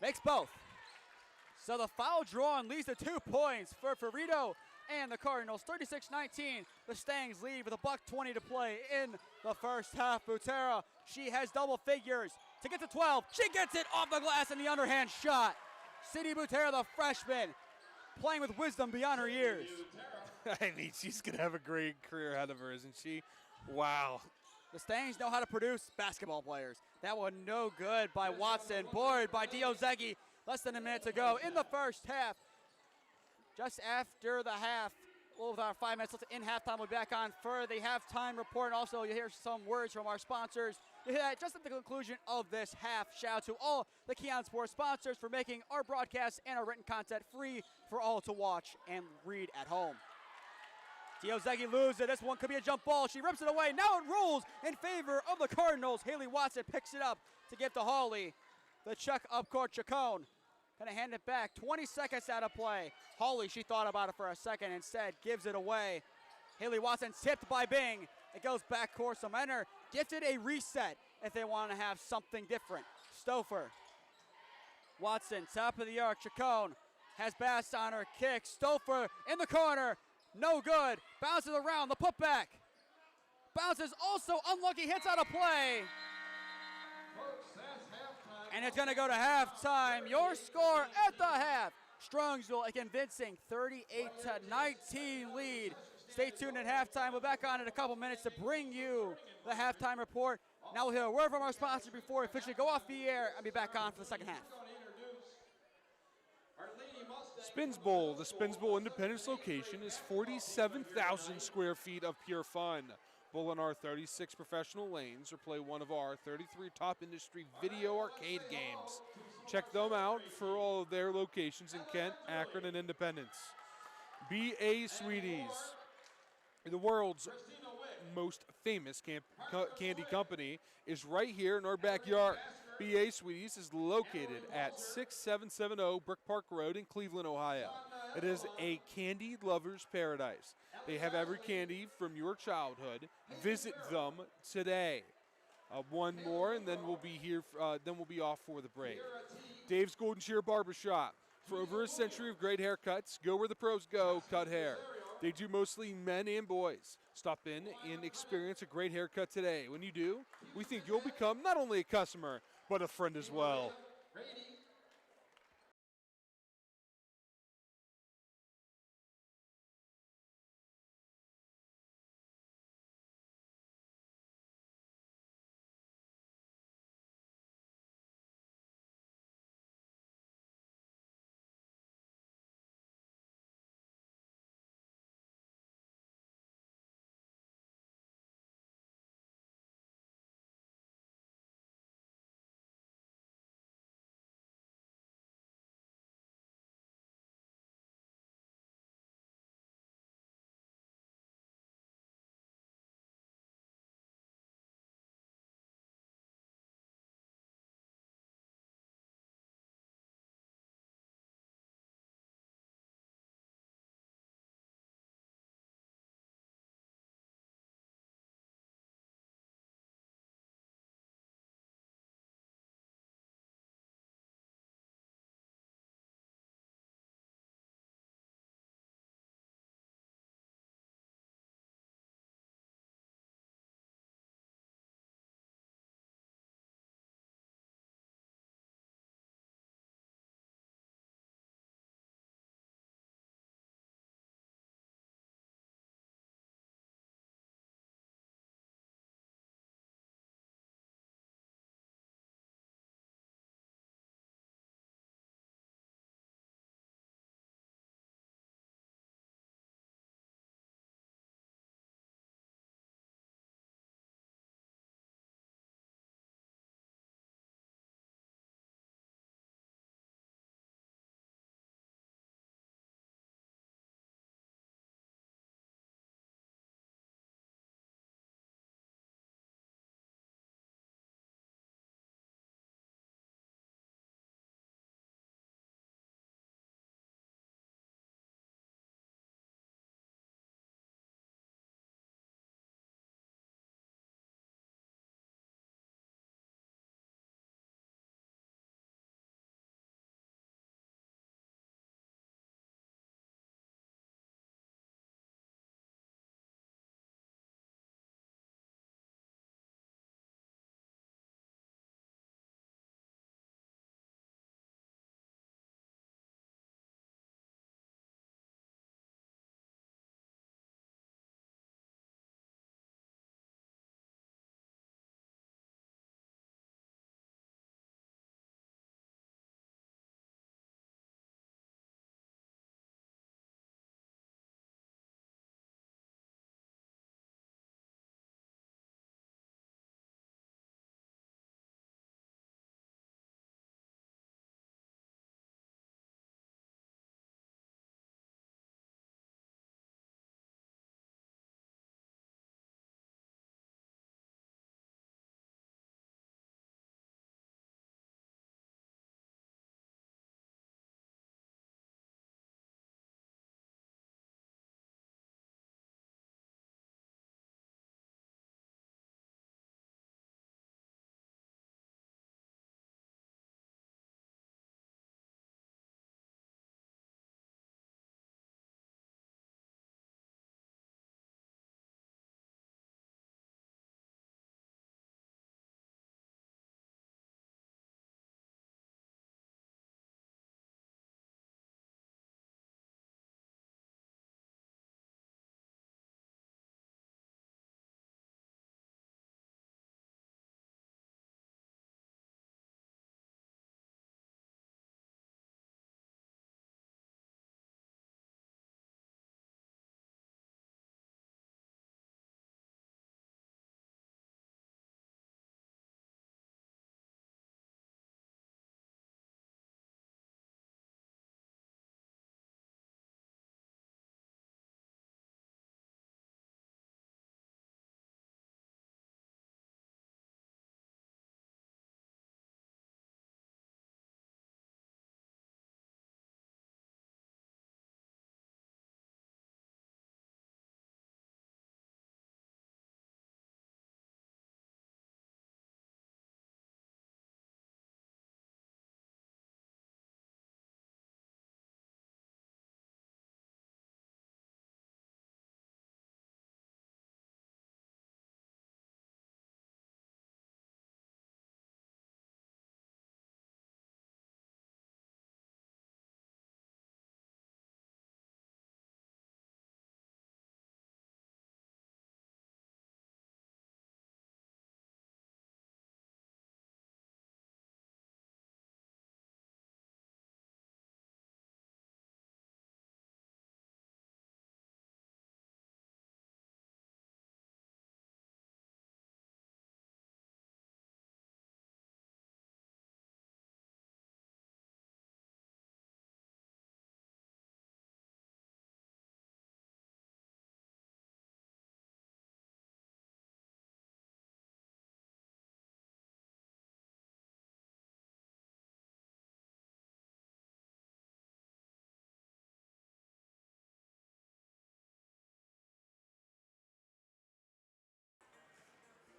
Makes both. So the foul drawn leads to 2 points for Ferrito and the Cardinals. 36-19, the Stangs lead with $1:20 to play in the first half. Butera, she has double figures to get to 12. She gets it off the glass in the underhand shot. Cindy Butera, the freshman, playing with wisdom beyond her years. I mean, she's going to have a great career ahead of her, isn't she? Wow. The Stangs know how to produce basketball players. That one no good by Watson. Board by Diozegi. Less than a minute to go in the first half. Just after the half, a little over 5 minutes in halftime, we'll be back on for the halftime report. And also, you'll hear some words from our sponsors. You hear that just at the conclusion of this half. Shout out to all the KeeOnSports sponsors for making our broadcasts and our written content free for all to watch and read at home. Diozegi loses it. This one could be a jump ball. She rips it away. Now it rolls in favor of the Cardinals. Haley Watson picks it up to give to Hawley. The check up court, Chacon. Gonna hand it back. 20 seconds out of play. Hawley, she thought about it for a second. Instead, gives it away. Haley Watson tipped by Bing. It goes back court. So Menor gifted a reset if they want to have something different. Stouffer. Watson, top of the arc. Chacon has Bass on her kick. Stouffer in the corner. No good. Bounces around. The putback. Bounces also unlucky. Hits out of play. And it's going to go to halftime. Your score at the half. Strongsville a convincing 38-19 lead. Stay tuned at halftime. We'll be back on in a couple minutes to bring you the halftime report. Now we'll hear a word from our sponsor before we officially go off the air and be back on for the second half. Spins Bowl. The Spins Bowl Independence location is 47,000 square feet of pure fun. Bowl in our 36 professional lanes or play one of our 33 top industry video arcade games. Check them out for all of their locations in Kent, Akron, and Independence. B.A. Sweeties, the world's most famous candy company, is right here in our backyard. B.A. Sweeties is located at 6770 Brook Park Road in Cleveland, Ohio. It is a candy lover's paradise. They have every candy from your childhood. Visit them today. One more, and then we'll be here. Then we'll be off for the break. Dave's Golden Shear Barbershop. For over a century of great haircuts, go where the pros go, cut hair. They do mostly men and boys. Stop in and experience a great haircut today. When you do, we think you'll become not only a customer, but a friend as well.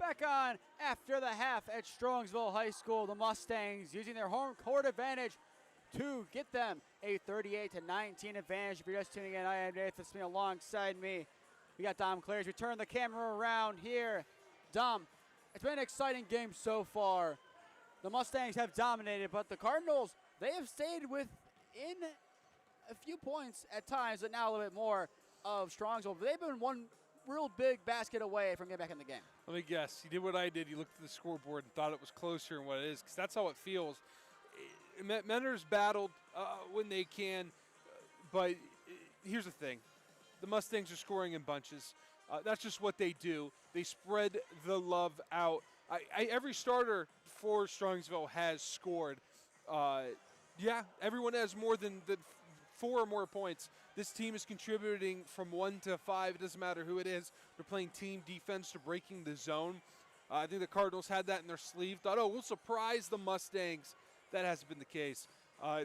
Back on after the half at Strongsville High School. The Mustangs using their home court advantage to get them a 38-19 advantage. If you're just tuning in, I am Nathan Smee alongside me. We got Dom Clary. We turn the camera around here. Dom, it's been an exciting game so far. The Mustangs have dominated, but the Cardinals, they have stayed within a few points at times, but now a little bit more of Strongsville. But they've been one real big basket away from getting back in the game. Let me guess. You did what I did. You looked at the scoreboard and thought it was closer than what it is, because that's how it feels. Mentor's battled when they can, but here's the thing. The Mustangs are scoring in bunches. That's just what they do. They spread the love out. Every starter for Strongsville has scored. Yeah, everyone has more than 4 or more points. This team is contributing from 1 to 5. It doesn't matter who it is. They're playing team defense to breaking the zone. I think the Cardinals had that in their sleeve. Thought, we'll surprise the Mustangs. That hasn't been the case.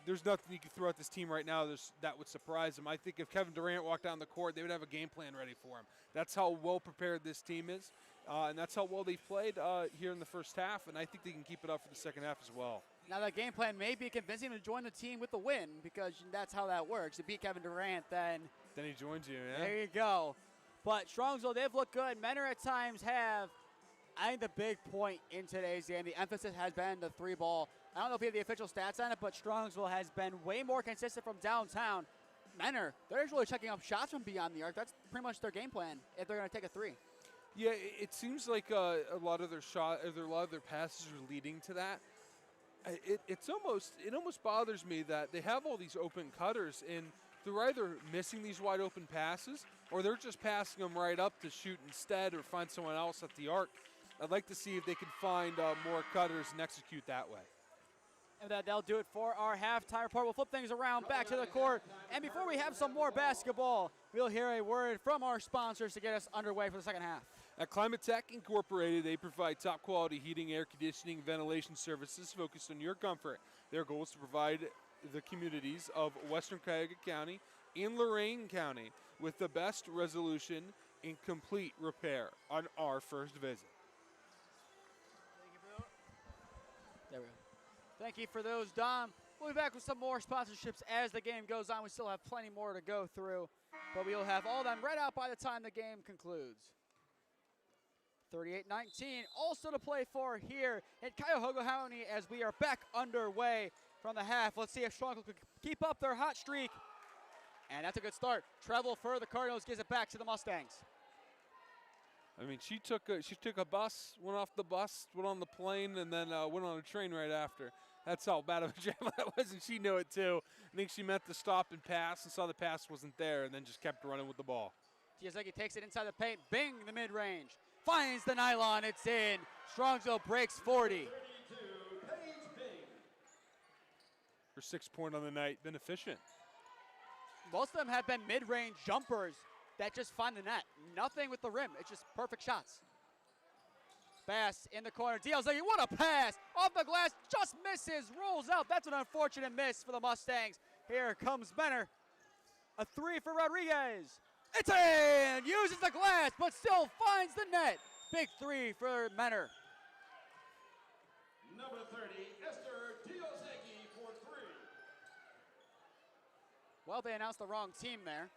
There's nothing you can throw at this team right now that would surprise them. I think if Kevin Durant walked down the court, they would have a game plan ready for him. That's how well prepared this team is, and that's how well they've played here in the first half, and I think they can keep it up for the second half as well. Now that game plan may be convincing him to join the team with the win, because that's how that works. You beat Kevin Durant, then he joins you, yeah. There you go. But Strongsville, they've looked good. Mentor at times have. I think the big point in today's game, the emphasis has been the 3-ball. I don't know if we have the official stats on it, but Strongsville has been way more consistent from downtown. Mentor, they're just really checking up shots from beyond the arc. That's pretty much their game plan if they're going to take a 3. Yeah, it seems like a lot of their passes are leading to that. It almost bothers me that they have all these open cutters, and they're either missing these wide open passes or they're just passing them right up to shoot instead or find someone else at the arc. I'd like to see if they can find more cutters and execute that way. And that'll do it for our halftime report. We'll flip things around back to the court. And before we have some more basketball, we'll hear a word from our sponsors to get us underway for the second half. At Climate Tech Incorporated, they provide top quality heating, air conditioning, and ventilation services focused on your comfort. Their goal is to provide the communities of Western Cuyahoga County and Lorain County with the best resolution and complete repair on our first visit. There we go. Thank you for those, Dom. We'll be back with some more sponsorships as the game goes on. We still have plenty more to go through, but we'll have all them read out by the time the game concludes. 38-19, also to play for here in Cuyahoga County as we are back underway from the half. Let's see if Strongsville can keep up their hot streak. And that's a good start. Travel for the Cardinals gives it back to the Mustangs. I mean, she took a bus, went off the bus, went on the plane, and then went on a train right after. That's how bad of a jam that was, and she knew it too. I think she meant to stop and pass and saw the pass wasn't there and then just kept running with the ball. Giazecki takes it inside the paint. Bing, the mid-range. Finds the nylon. It's in. Strongsville breaks 40. Her 6-point on the night, been efficient. Most of them have been mid-range jumpers that just find the net. Nothing with the rim. It's just perfect shots. Bass in the corner. Giazecki, what a pass. Off the glass, just misses, rolls out. That's an unfortunate miss for the Mustangs. Here comes Mentor. A 3 for Rodriguez. It's in! Uses the glass, but still finds the net. Big 3 for Mentor. Number 30, Esther Giazecki for 3. Well, they announced the wrong team there.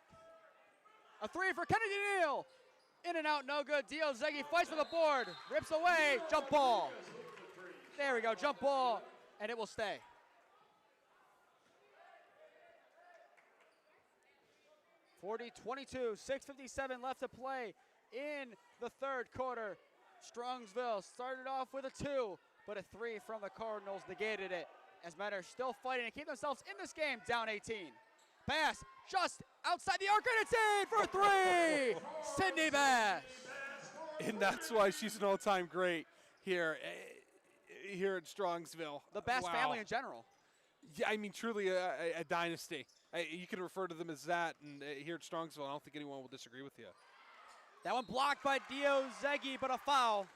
A 3 for Kennedy Neal. In and out, no good. Giazecki fights for the board. Rips away. Jump ball. There we go. Jump ball. And it will stay. (40-22). 6:57 left to play in the third quarter. Strongsville started off with a 2, but a 3 from the Cardinals negated it. As Mentor still fighting to keep themselves in this game, down 18. Pass just outside the arc, and it's in for 3! Sydney Bass. And that's why she's an all-time great here at Strongsville. The Bass family in general. Yeah, I mean, truly a dynasty. You can refer to them as that, and here at Strongsville, I don't think anyone will disagree with you. That one blocked by Giazecki, but a foul.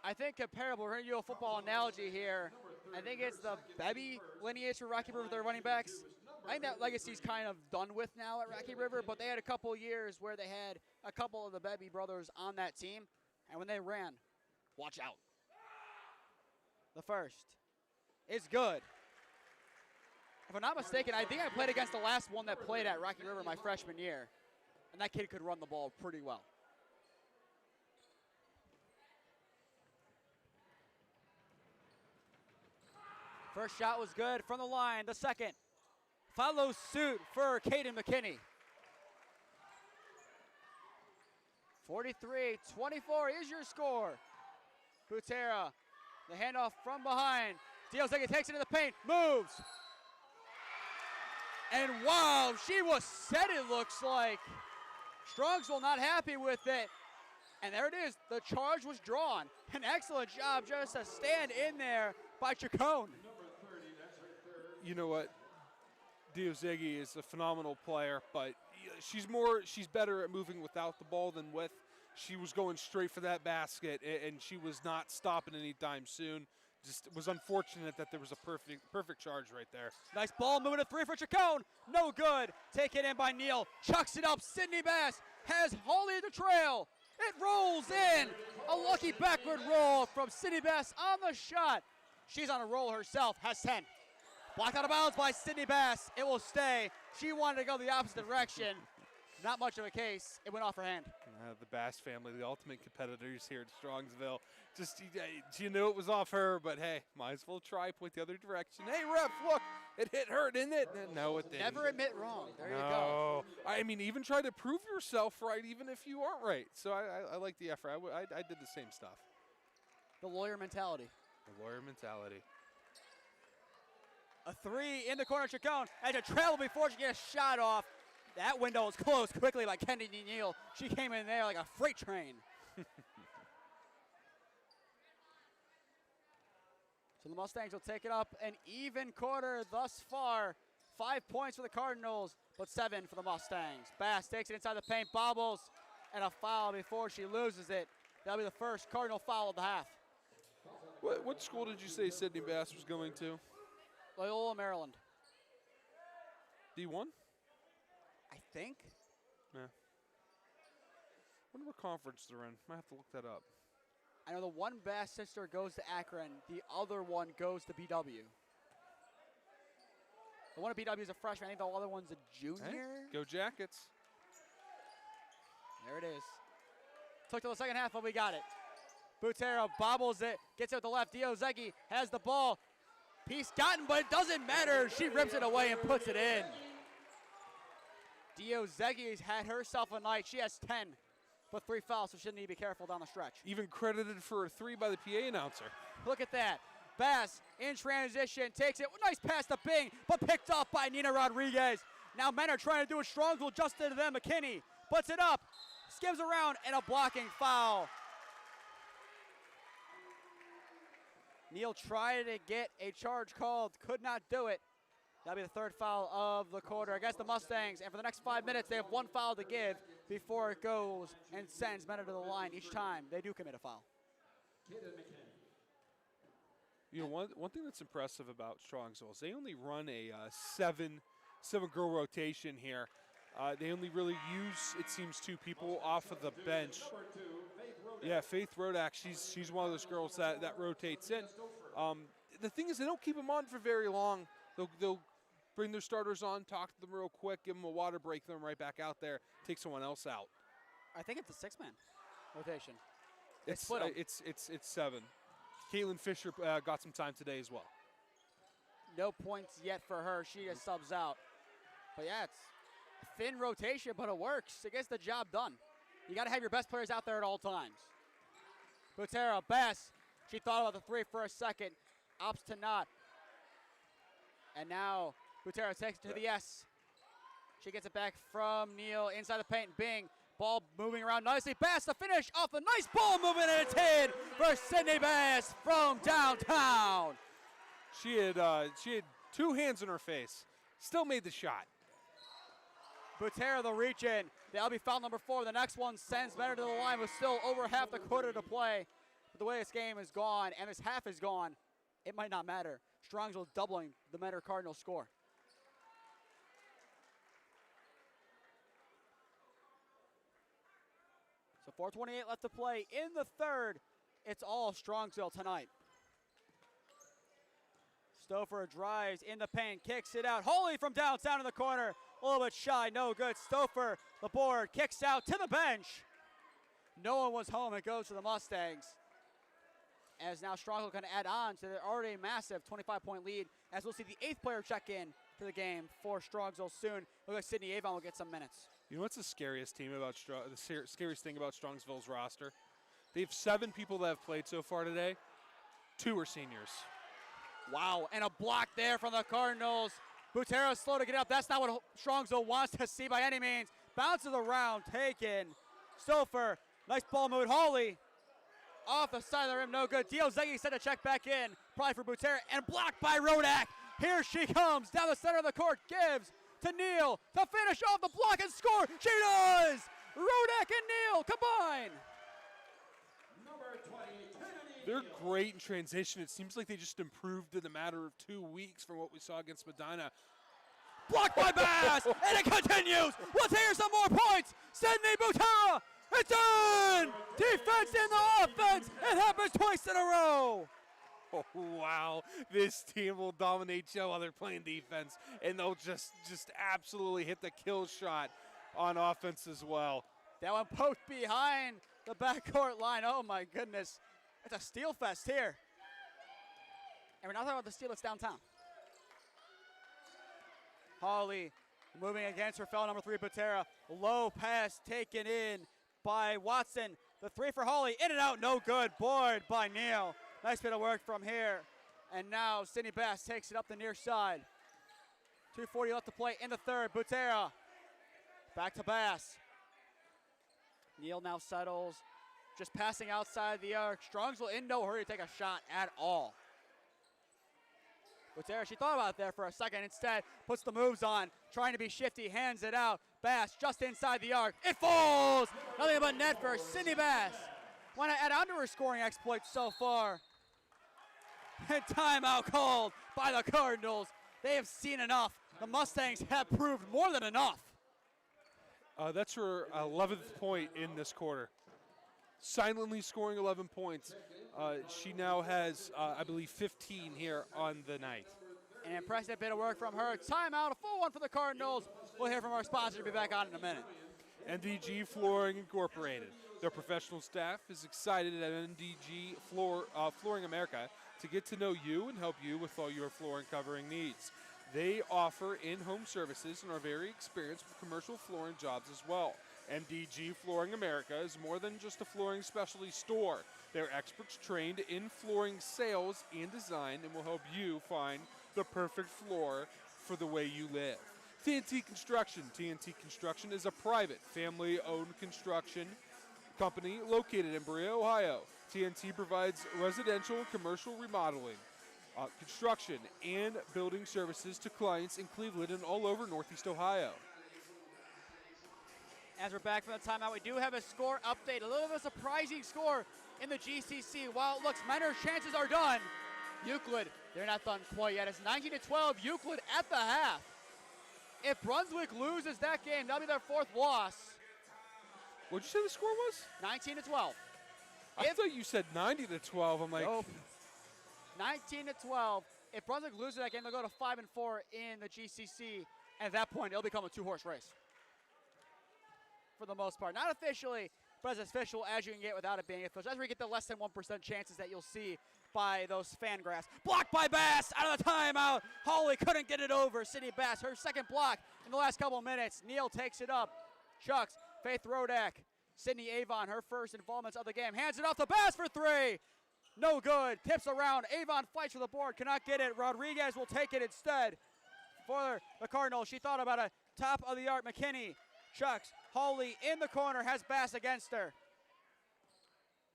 I think comparable, we're going to do a football analogy here. I think it's the Bebby lineage for Rocky River, their running backs. I think that legacy's kind of done with now at Rocky River, but they had a couple years where they had a couple of the Bebby brothers on that team, and when they ran, watch out. The first is good. If I'm not mistaken, I think I played against the last one that played at Rocky River my freshman year, and that kid could run the ball pretty well. First shot was good from the line. The second follows suit for Caden McKinney. 43-24 is your score. Butera, the handoff from behind. Diozega takes it to the paint, moves. And wow, she was set, it looks like. Strongsville not happy with it. And there it is, the charge was drawn. An excellent job just to stand in there by Chacon. You know what? Diozegi is a phenomenal player, but she's better at moving without the ball than with. She was going straight for that basket, and she was not stopping anytime soon. Just was unfortunate that there was a perfect charge right there. Nice ball moving to three for Chacon. No good. Taken in by Neal. Chucks it up. Sydney Bass has Holly the trail. It rolls in. A lucky backward roll from Sydney Bass on the shot. She's on a roll herself. Has 10. Blocked out of bounds by Sydney Bass. It will stay. She wanted to go the opposite direction. Not much of a case. It went off her hand. The Bass family, the ultimate competitors here at Strongsville. Just, you knew it was off her, but hey, might as well try, point the other direction. Hey, ref, look, it hit her, didn't it? No, it didn't. Never admit wrong. There you go. I mean, even try to prove yourself right, even if you aren't right. So I like the effort. I did the same stuff. The lawyer mentality. The lawyer mentality. A three in the corner, Chacon had to travel before she gets a shot off. That window was closed quickly by Kennedy Neal. She came in there like a freight train. So the Mustangs will take it up an even quarter thus far. 5 points for the Cardinals, but 7 for the Mustangs. Bass takes it inside the paint, bobbles, and a foul before she loses it. That'll be the first Cardinal foul of the half. What school did you say Sydney Bass was going to? Loyola, Maryland. D1? I think. Yeah. Wonder what conference they're in. Might have to look that up. I know the one Bass sister goes to Akron. The other one goes to BW. The one at BW is a freshman. I think the other one's a junior. Hey, go Jackets. There it is. Took to the second half, but we got it. Butera bobbles it, gets it with the left. Diozegi has the ball. Piece gotten, but it doesn't matter. She rips it away and puts it in. Diozegi's had herself a night. She has 10, but 3 fouls, so she need to be careful down the stretch. Even credited for a 3 by the PA announcer. Look at that. Bass in transition, takes it. Nice pass to Bing, but picked off by Nina Rodriguez. Now men are trying to do it. Strongsville just into them. McKinney puts it up, skims around, and a blocking foul. Neal tried to get a charge called, could not do it. That'll be the 3rd foul of the quarter against the Mustangs. And for the next 5 minutes, they have 1 foul to give before it goes and sends men to the line each time they do commit a foul. You know, one thing that's impressive about Strongsville is they only run a seven-girl rotation here. They only really use, it seems, 2 people off of the bench. Yeah, Faith Rodak, she's one of those girls that rotates in. The thing is, they don't keep them on for very long. They'll bring their starters on, talk to them real quick, give them a water break, throw them right back out there, take someone else out. I think it's a 6-man rotation. It's 7. Caitlin Fisher got some time today as well. No points yet for her. She just subs out. But yeah, it's a thin rotation, but it works. It gets the job done. You got to have your best players out there at all times. Butera, Bass. She thought about the 3 for a second. Opts to not. And now Butera takes it to the S. She gets it back from Neal inside the paint. Bing. Ball moving around nicely. Bass to finish off the nice ball movement, and it's in for Sydney Bass from downtown. She had 2 hands in her face. Still made the shot. Butera the reach in. That'll be foul number 4. The next one sends better to the line with still over half the quarter to play. But the way this game is gone and this half is gone, it might not matter. Strongsville doubling the Mentor Cardinal score. The 4:28 left to play in the third. It's all Strongsville tonight. Stouffer drives in the paint, kicks it out. Holy from downtown in the corner. A little bit shy, no good. Stouffer, the board, kicks out to the bench. No one was home. It goes to the Mustangs. As now Strongsville can add on to their already massive 25-point lead, as we'll see the 8th player check in to the game for Strongsville soon. Looks like Sydney Avon will get some minutes. You know what's the scariest team about scariest thing about Strongsville's roster? They have 7 people that have played so far today. 2 are seniors. Wow, and a block there from the Cardinals. Butero's slow to get up. That's not what Strongsville wants to see by any means. Bounces around, taken. Stouffer, nice ball move. Hawley off the side of the rim, no good. Diozegi set to check back in, probably for Butero, and blocked by Rodak. Here she comes, down the center of the court, gives to Neal to finish off the block and score. She does! Rodak and Neal combine. Number 20, Kennedy. They're great in transition. It seems like they just improved in a matter of 2 weeks from what we saw against Medina. Blocked by Bass, and it continues. Let's hear some more points. Sydney Butera, it's in! Defense in the offense. It happens twice in a row. Oh, wow. This team will dominate you while they're playing defense, and they'll just absolutely hit the kill shot on offense as well. That one poked behind the backcourt line. Oh, my goodness. It's a steal fest here. And we're not talking about the steal that's downtown. Hawley moving against her foul number 3, Butera. Low pass taken in by Watson. The 3 for Hawley, in and out, no good. Board by Neal. Nice bit of work from here. And now Sydney Bass takes it up the near side. 2:40 left to play in the third. Butera back to Bass. Neal now settles, just passing outside the arc. Strongsville in no hurry to take a shot at all. Butera, she thought about it there for a second. Instead, puts the moves on, trying to be shifty, hands it out. Bass just inside the arc. It falls! Nothing but net for Sydney Bass. Want to add on to her scoring exploits so far. And timeout called by the Cardinals. They have seen enough. The Mustangs have proved more than enough. That's her 11th point in this quarter. Silently scoring 11 points. She now has, I believe, 15 here on the night. An impressive bit of work from her. Timeout, a full one for the Cardinals. We'll hear from our sponsor to be back on in a minute. NDG Flooring Incorporated. Their professional staff is excited at NDG Flooring America to get to know you and help you with all your flooring covering needs. They offer in-home services and are very experienced with commercial flooring jobs as well. MDG Flooring America is more than just a flooring specialty store. They're experts trained in flooring sales and design and will help you find the perfect floor for the way you live. TNT Construction. TNT Construction is a private, family-owned construction company located in Berea, Ohio. TNT provides residential and commercial remodeling, construction, and building services to clients in Cleveland and all over Northeast Ohio. As we're back from the timeout, we do have a score update. A little bit of a surprising score in the GCC. While it looks Menor's chances are done, Euclid, they're not done quite yet. It's 19-12, Euclid at the half. If Brunswick loses that game, that'll be their 4th loss. What'd you say the score was? 19-12. I thought you said 90-12. I'm like, nope. 19-12. If Brunswick loses that game, they'll go to 5-4 in the GCC. And at that point, it'll become a 2-horse race. For the most part. Not officially, but as official as you can get without it being official. That's where you get the less than 1% chances that you'll see by those fan graphs. Blocked by Bass out of the timeout. Hawley couldn't get it over. Sydney Bass, her second block in the last couple of minutes. Neal takes it up. Chucks, Faith Rodak. Sydney Avon, her first involvements of the game. Hands it off to Bass for 3. No good. Tips around. Avon fights for the board. Cannot get it. Rodriguez will take it instead. For the Cardinals, she thought about a top of the arc. McKinney. Chucks. Hawley in the corner, has Bass against her.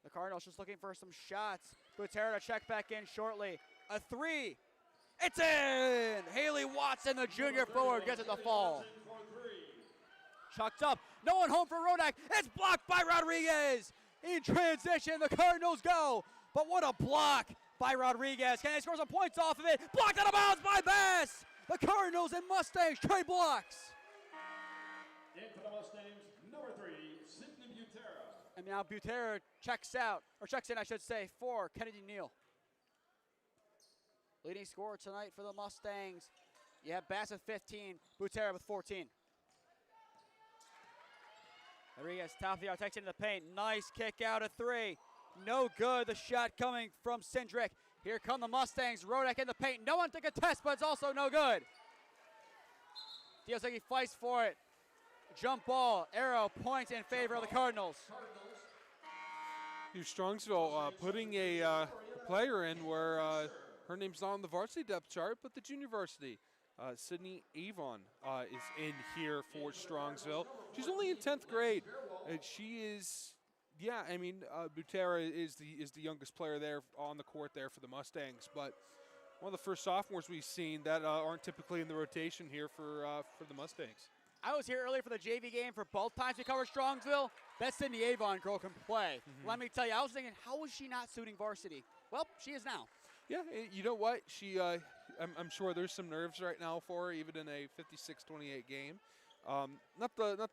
The Cardinals just looking for some shots. Butera to check back in shortly. A 3. It's in! Haley Watson, the junior forward, gets it to fall. Chucked up. No one home for Rodak. It's blocked by Rodriguez. In transition, the Cardinals go. But what a block by Rodriguez. Can they score some points off of it? Blocked out of bounds by Bass. The Cardinals and Mustangs trade blocks. In for the Mustangs, number 3, Sydney Butera. And now Butera checks in, I should say, for Kennedy Neal. Leading scorer tonight for the Mustangs. You have Bass with 15, Butera with 14. Rodriguez, top of the arc, takes it into the paint. Nice kick out of 3. No good. The shot coming from Cindric. Here come the Mustangs. Rodak in the paint. No one to contest, but it's also no good. Diosegi fights for it. Jump ball. Arrow points in favor of the Cardinals. Strongsville putting a player in where her name's not on the varsity depth chart, but the junior varsity. Sydney Avon is in here for Strongsville. She's only in 10th grade. She is, Butera is the youngest player there on the court there for the Mustangs. But one of the first sophomores we've seen that aren't typically in the rotation here for the Mustangs. I was here earlier for the JV game for both times we covered Strongsville. That Sydney Avon girl can play. Let me tell you, I was thinking, how was she not suiting varsity? Well, she is now. Yeah, you know what? She, I'm sure there's some nerves right now for her, even in a 56-28 game. Not a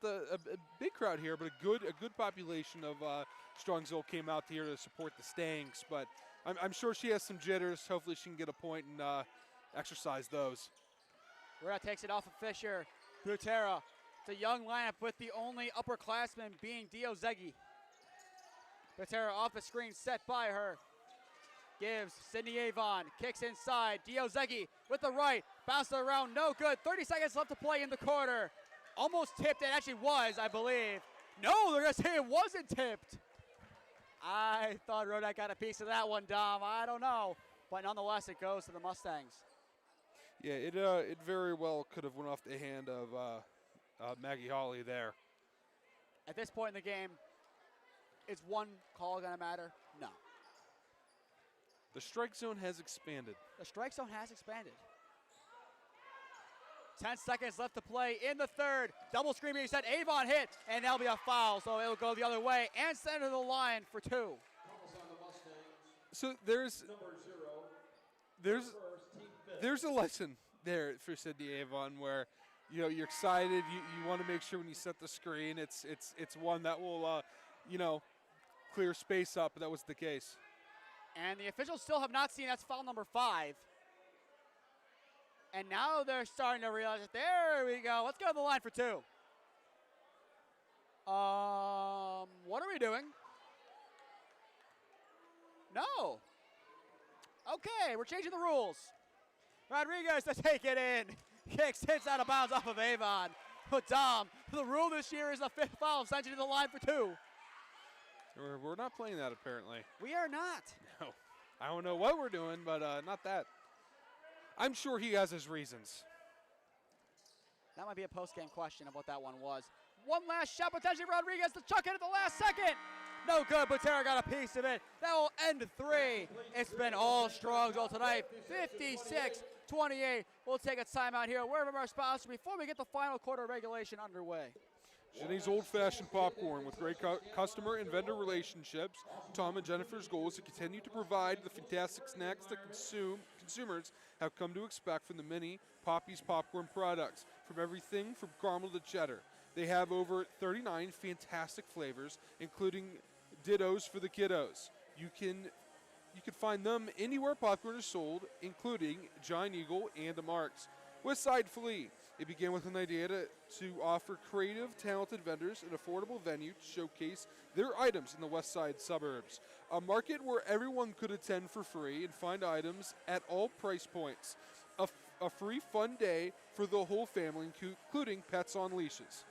big crowd here, but a good population of Strongsville came out here to support the Stangs. But I'm sure she has some jitters. Hopefully she can get a point and exercise those. Rhea takes it off of Fisher. Butera. It's a young lineup with the only upperclassman being Diosegi. Butera off the screen, set by her. Gives Sydney Avon, kicks inside. Diosegi with the right, bounces around, no good. 30 seconds left to play in the quarter. Almost tipped, it actually was, I believe. No, they're gonna say it wasn't tipped. I thought Rodak got a piece of that one, Dom. I don't know, but nonetheless, it goes to the Mustangs. Yeah, it very well could have went off the hand of Maggie Hawley there. At this point in the game, is one call gonna matter? No. The strike zone has expanded. The strike zone has expanded. 10 seconds left to play in the third. Double screen being set. Avon hit, and that'll be a foul, so it'll go the other way and send it to the line for 2. So there's a lesson there for Sydney Avon where you're excited. You want to make sure when you set the screen, it's one that will clear space up. That was the case. And the officials still have not seen that's foul number 5. And now they're starting to realize it. There we go. Let's go to the line for 2. What are we doing? No. Okay, we're changing the rules. Rodriguez to take it in. Kicks, hits out of bounds off of Avon. But Dom, the rule this year is a 5th foul. Sends you to the line for 2. We're not playing that, apparently. We are not. No. I don't know what we're doing, but not that. I'm sure he has his reasons. That might be a post-game question of what that one was. One last shot, potentially Rodriguez to chuck it at the last second. No good, Butera got a piece of it. That will end 3. It's been all Strongsville tonight. 56-28. We'll take a timeout here. Word from our sponsor before we get the final quarter of regulation underway. Jenny's old-fashioned popcorn with great customer and vendor relationships. Tom and Jennifer's goal is to continue to provide the fantastic snacks that consumers have come to expect from the many Poppy's popcorn products, from everything from caramel to cheddar. They have over 39 fantastic flavors, including dittos for the kiddos. You can find them anywhere popcorn is sold, including Giant Eagle and Mark's. Westside Flea. It began with an idea to offer creative, talented vendors an affordable venue to showcase their items in the West Side suburbs. A market where everyone could attend for free and find items at all price points. A free fun day for the whole family, including pets on leashes.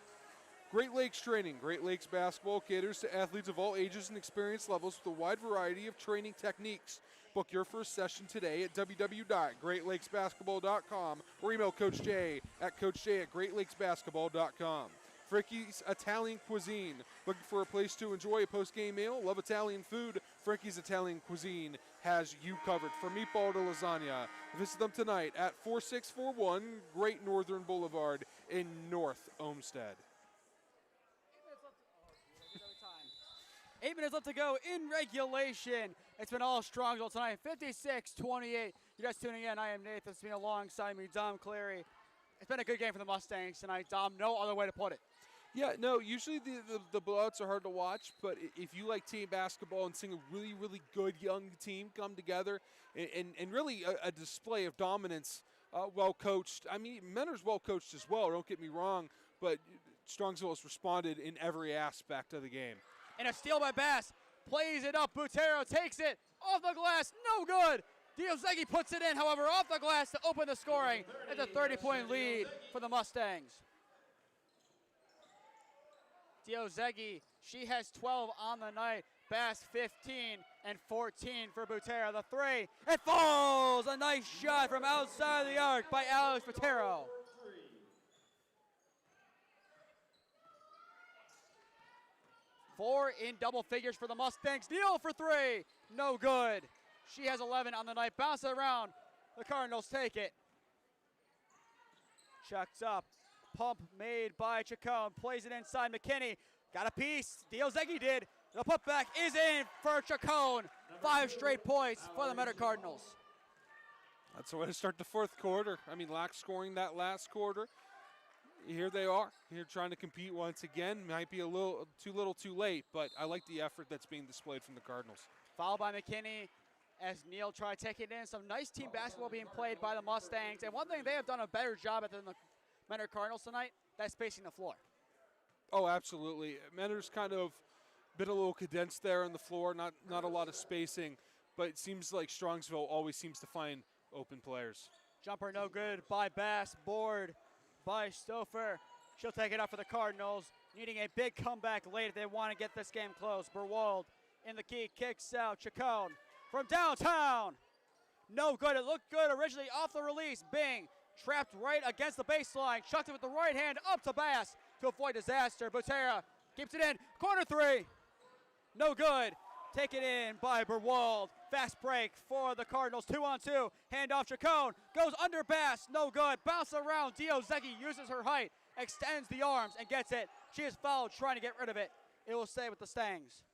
Great Lakes Training. Great Lakes Basketball caters to athletes of all ages and experience levels with a wide variety of training techniques. Book your first session today at www.greatlakesbasketball.com or email Coach J at coachj@greatlakesbasketball.com. Frankie's Italian Cuisine. Looking for a place to enjoy a post-game meal? Love Italian food? Frankie's Italian Cuisine has you covered. From meatball to lasagna. Visit them tonight at 4641 Great Northern Boulevard in North Olmsted. 8 minutes left to go in regulation. It's been all Strongsville tonight, 56-28. You're just tuning in. I am Nathan Smee, alongside me, Dom Clary. It's been a good game for the Mustangs tonight, Dom. No other way to put it. Yeah, no, usually the blowouts are hard to watch, but if you like team basketball and seeing a really, really good young team come together and really a display of dominance, well coached. I mean, Mentor's well coached as well, don't get me wrong, but Strongsville has responded in every aspect of the game. And a steal by Bass. Plays it up. Butero takes it off the glass. No good. Diozegi puts it in, however, off the glass to open the scoring. It's a 30-point lead for the Mustangs. Diozegi, she has 12 on the night. Bass 15 and 14 for Butero. The three, it falls! A nice shot from outside the arc by Alex Butero. Four in double figures for the Mustangs. Neal for three, no good. She has 11 on the night. Bounce it around. The Cardinals take it. Chucks up. Pump made by Chacon. Plays it inside. McKinney got a piece. Diozegi did. The putback is in for Chacon. 5 straight points for the Mentor Cardinals. That's the way to start the fourth quarter. I mean, lack scoring that last quarter. Here they are, here trying to compete once again. Might be a little too late, but I like the effort that's being displayed from the Cardinals. Foul by McKinney as Neal tried to take it in. Some nice team basketball being played by the Mustangs. And one thing they have done a better job at than the Mentor Cardinals tonight, that's spacing the floor. Oh, absolutely. Mentor's kind of been a little condensed there on the floor, not a lot of spacing, but it seems like Strongsville always seems to find open players. Jumper no good by Bass. Board by Stouffer. She'll take it up for the Cardinals, needing a big comeback late if they want to get this game close. Berwald in the key, kicks out. Chacon from downtown. No good. It looked good originally off the release. Bing trapped right against the baseline. Chucked it with the right hand up to Bass to avoid disaster. Butera keeps it in. Corner three. No good. Taken in by Berwald. Fast break for the Cardinals. 2-on-2. Handoff Chacon. Goes under Bass. No good. Bounce around. Diozegi uses her height. Extends the arms and gets it. She is fouled trying to get rid of it. It will stay with the Stangs.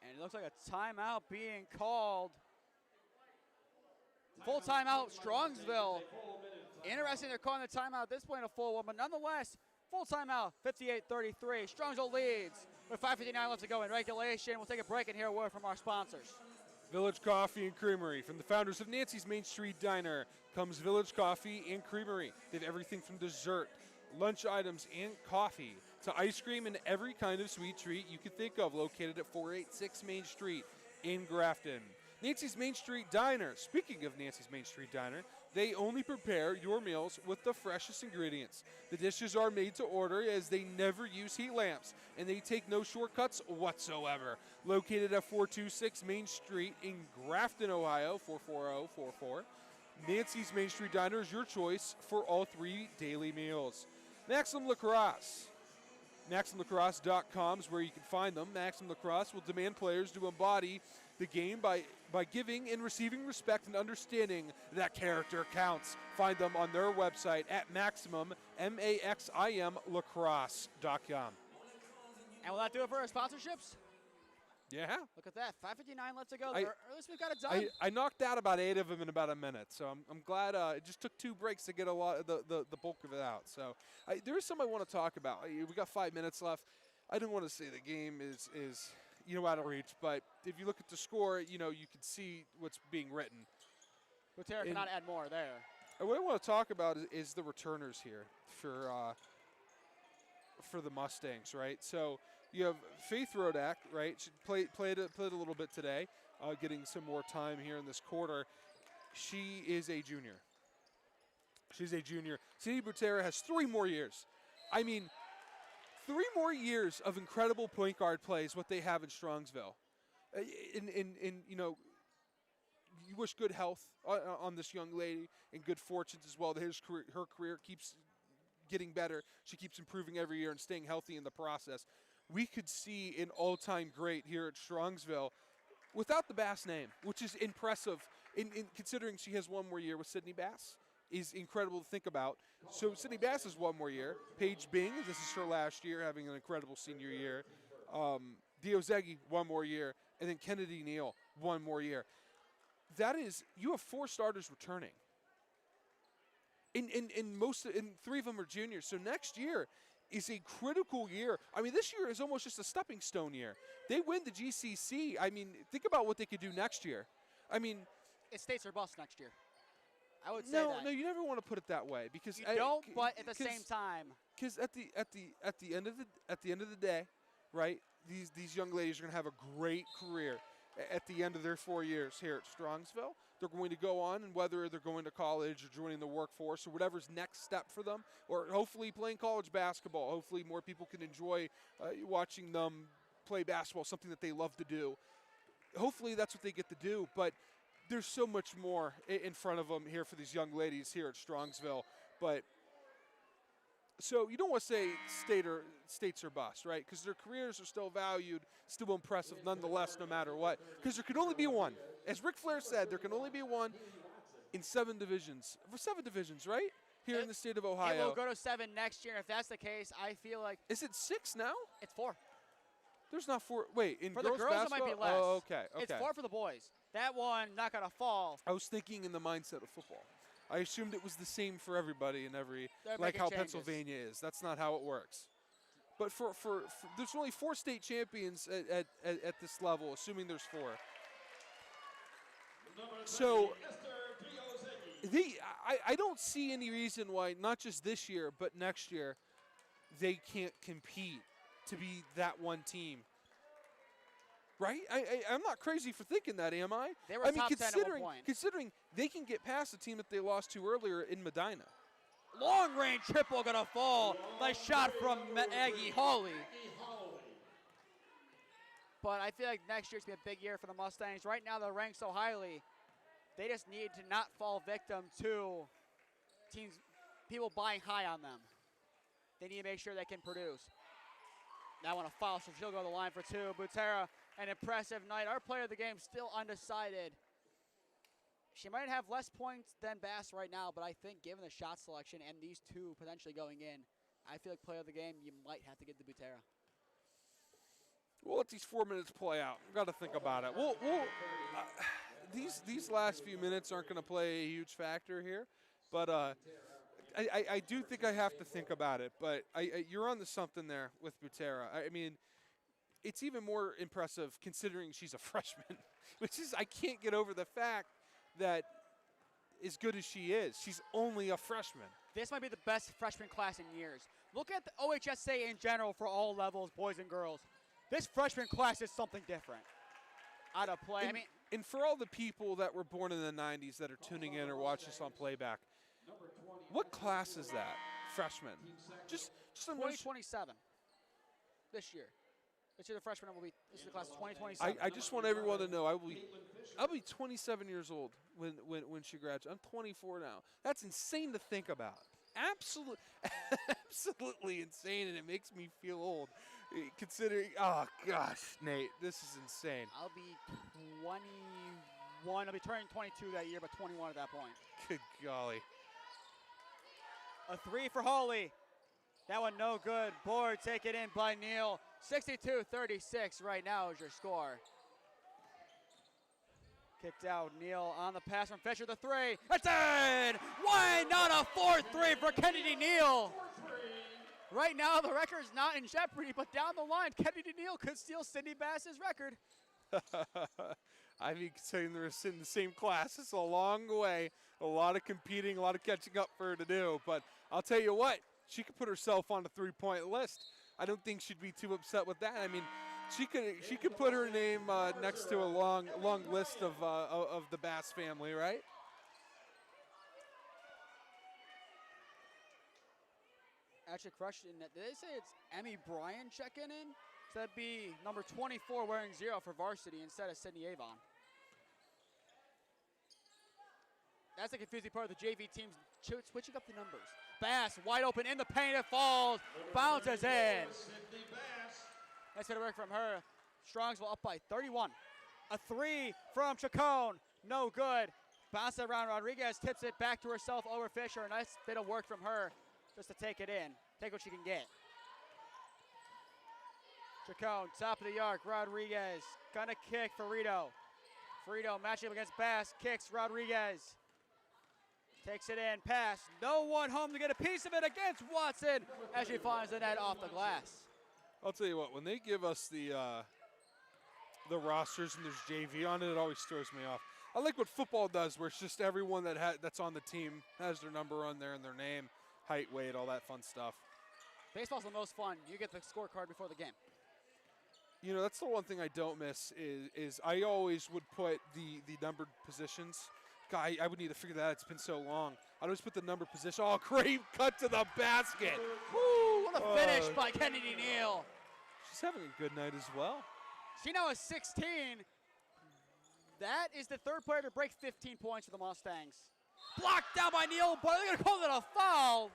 And it looks like a timeout being called. Full timeout, Strongsville. Interesting they're calling the timeout at this point, a full one, but nonetheless, full timeout, 58-33. Strongsville leads with 5:59 left to go in regulation. We'll take a break and hear a word from our sponsors. Village Coffee and Creamery. From the founders of Nancy's Main Street Diner comes Village Coffee and Creamery. They have everything from dessert, lunch items, and coffee to ice cream and every kind of sweet treat you could think of, located at 486 Main Street in Grafton. Nancy's Main Street Diner. Speaking of Nancy's Main Street Diner, they only prepare your meals with the freshest ingredients. The dishes are made to order as they never use heat lamps, and they take no shortcuts whatsoever. Located at 426 Main Street in Grafton, Ohio, 44044. Nancy's Main Street Diner is your choice for all 3 daily meals. Maximum Lacrosse. MaximumLacrosse.com is where you can find them. Maximum Lacrosse will demand players to embody the game by giving and receiving respect and understanding that character counts. Find them on their website at Maximum, MAXIM, lacrosse.com. And will that do it for our sponsorships? Yeah. Look at that, 5:59 left to go. Or at least we've got it done. I knocked out about 8 of them in about a minute, so I'm glad it just took 2 breaks to get a lot of the bulk of it out. So there is something I want to talk about. We got 5 minutes left. I don't want to say the game is out of reach, but if you look at the score, you can see what's being written. Butera cannot add more there. And what I want to talk about is the returners here for the Mustangs, right? So you have Faith Rodak, right? She played a little bit today, getting some more time here in this quarter. She is a junior. She's a junior. Sadie Butera has 3 more years. I mean, 3 more years of incredible point guard play is what they have in Strongsville. You wish good health on this young lady and good fortunes as well. Her career keeps getting better. She keeps improving every year and staying healthy in the process. We could see an all-time great here at Strongsville without the Bass name, which is impressive in considering she has 1 more year with Sydney Bass. Is incredible to think about. So Sydney Bass has 1 more year. Paige Bing, this is her last year, having an incredible senior year. Diozegi, 1 more year. And then Kennedy Neal, 1 more year. That is, you have 4 starters returning. and 3 of them are juniors. So next year is a critical year. I mean, this year is almost just a stepping stone year. They win the GCC. I mean, think about what they could do next year. I mean, It's states or bust next year. I would say no, that. no, you never want to put it that way because You don't, but at the same time. because at the end of the day, right? These young ladies are going to have a great career at the end of their 4 years here at Strongsville. They're going to go on, and whether they're going to college or joining the workforce or whatever's next step for them, or hopefully playing college basketball. Hopefully more people can enjoy watching them play basketball, something that they love to do. Hopefully that's what they get to do, but there's so much more in front of them here for these young ladies here at Strongsville. But so you don't want to say states or bust, right? Because their careers are still valued, still impressive nonetheless, no matter what. Because there can only be one. As Ric Flair said, there can only be one in 7 divisions. For 7 divisions, right? Here in the state of Ohio. It will go to 7 next year. If that's the case, I feel like Is it 6 now? it's 4. There's not 4. Wait, in For the girls girls, it basketball? might be less. Oh, okay. It's 4 for the boys. That one not gonna fall. I was thinking in the mindset of football. I assumed it was the same for everybody in every, They're like making how changes. Pennsylvania is. That's not how it works. But for there's only 4 state champions at this level, assuming there's 4. So I don't see any reason why, not just this year, but next year, they can't compete to be that one team. Right? I'm not crazy for thinking that, am I? They were I mean, top 10 at one point. considering they can get past the team that they lost to earlier in Medina. Long range triple gonna fall. Nice shot from Aggie Hawley. But I feel like next year's gonna be a big year for the Mustangs. Right now they're ranked so highly. They just need to not fall victim to teams, people buying high on them. They need to make sure they can produce. That one a foul, so she'll go to the line for 2. Butera, an impressive night. Our player of the game still undecided. She might have less points than Bass right now, but I think given the shot selection and these 2 potentially going in, I feel like player of the game, you might have to get the Butera. We'll let these 4 minutes play out. We've got to think about it. These last few minutes aren't going to play a huge factor here, but I do think I have to think about it. But you're on to something there with Butera. I mean, it's even more impressive considering she's a freshman, which is, I can't get over the fact that as good as she is, she's only a freshman. This might be the best freshman class in years. Look at the OHSA in general for all levels, boys and girls. This freshman class is something different. Out of play. And for all the people that were born in the 90s that are tuning in or watching this on playback, what class is that? Freshman. Just 2027 this year. This year the freshman will be, this is the class of 2027. I just want everyone to know I'll be 27 years old when she graduates. I'm 24 now. That's insane to think about. Absolutely insane, and it makes me feel old. Considering, oh gosh, Nate, this is insane. I'll be 21. I'll be turning 22 that year, but 21 at that point. Good golly. A 3 for Hawley. That one no good. Board taken in by Neal. 62-36 right now is your score. Kicked out. Neal on the pass from Fisher. The 3. That's in! Why not a 4-3 for Kennedy Neal? Right now, the record is not in jeopardy, but down the line, Kennedy Neal could steal Sydney Bass's record. I mean, considering they're in the same class, it's a long way. A lot of competing, a lot of catching up for her to do. But I'll tell you what, she could put herself on the 3-point list. I don't think she'd be too upset with that. I mean, she could put her name next to a long list of the Bass family, right? Actually, question, did they say it's Emmy Bryan checking in? So that'd be number 24 wearing 0 for varsity instead of Sydney Avon. That's the confusing part of the JV teams switching up the numbers. Bass wide open in the paint, it falls, bounces in. Nice hit of work from her. Strongsville up by 31. A 3 from Chacon, no good. Bounces around, Rodriguez tips it back to herself over Fisher. A nice bit of work from her just to take it in, take what she can get. Chacon, top of the arc, Rodriguez, gonna kick for Rito. Frito matching up against Bass, kicks Rodriguez. Takes it in, pass. No one home to get a piece of it against Watson as she finds the net off the glass. I'll tell you what, when they give us the rosters and there's JV on it, it always throws me off. I like what football does, where it's just everyone that's on the team has their number on there and their name, height, weight, all that fun stuff. Baseball's the most fun. You get the scorecard before the game. You know, that's the one thing I don't miss is I always would put the numbered positions. God, I would need to figure that out. It's been so long. I'd always put the numbered position. Oh, great cut to the basket. Woo, what a finish by Kennedy Neal. She's having a good night as well. She now has 16. That is the third player to break 15 points for the Mustangs. Blocked down by Neal, but they're going to call it a foul.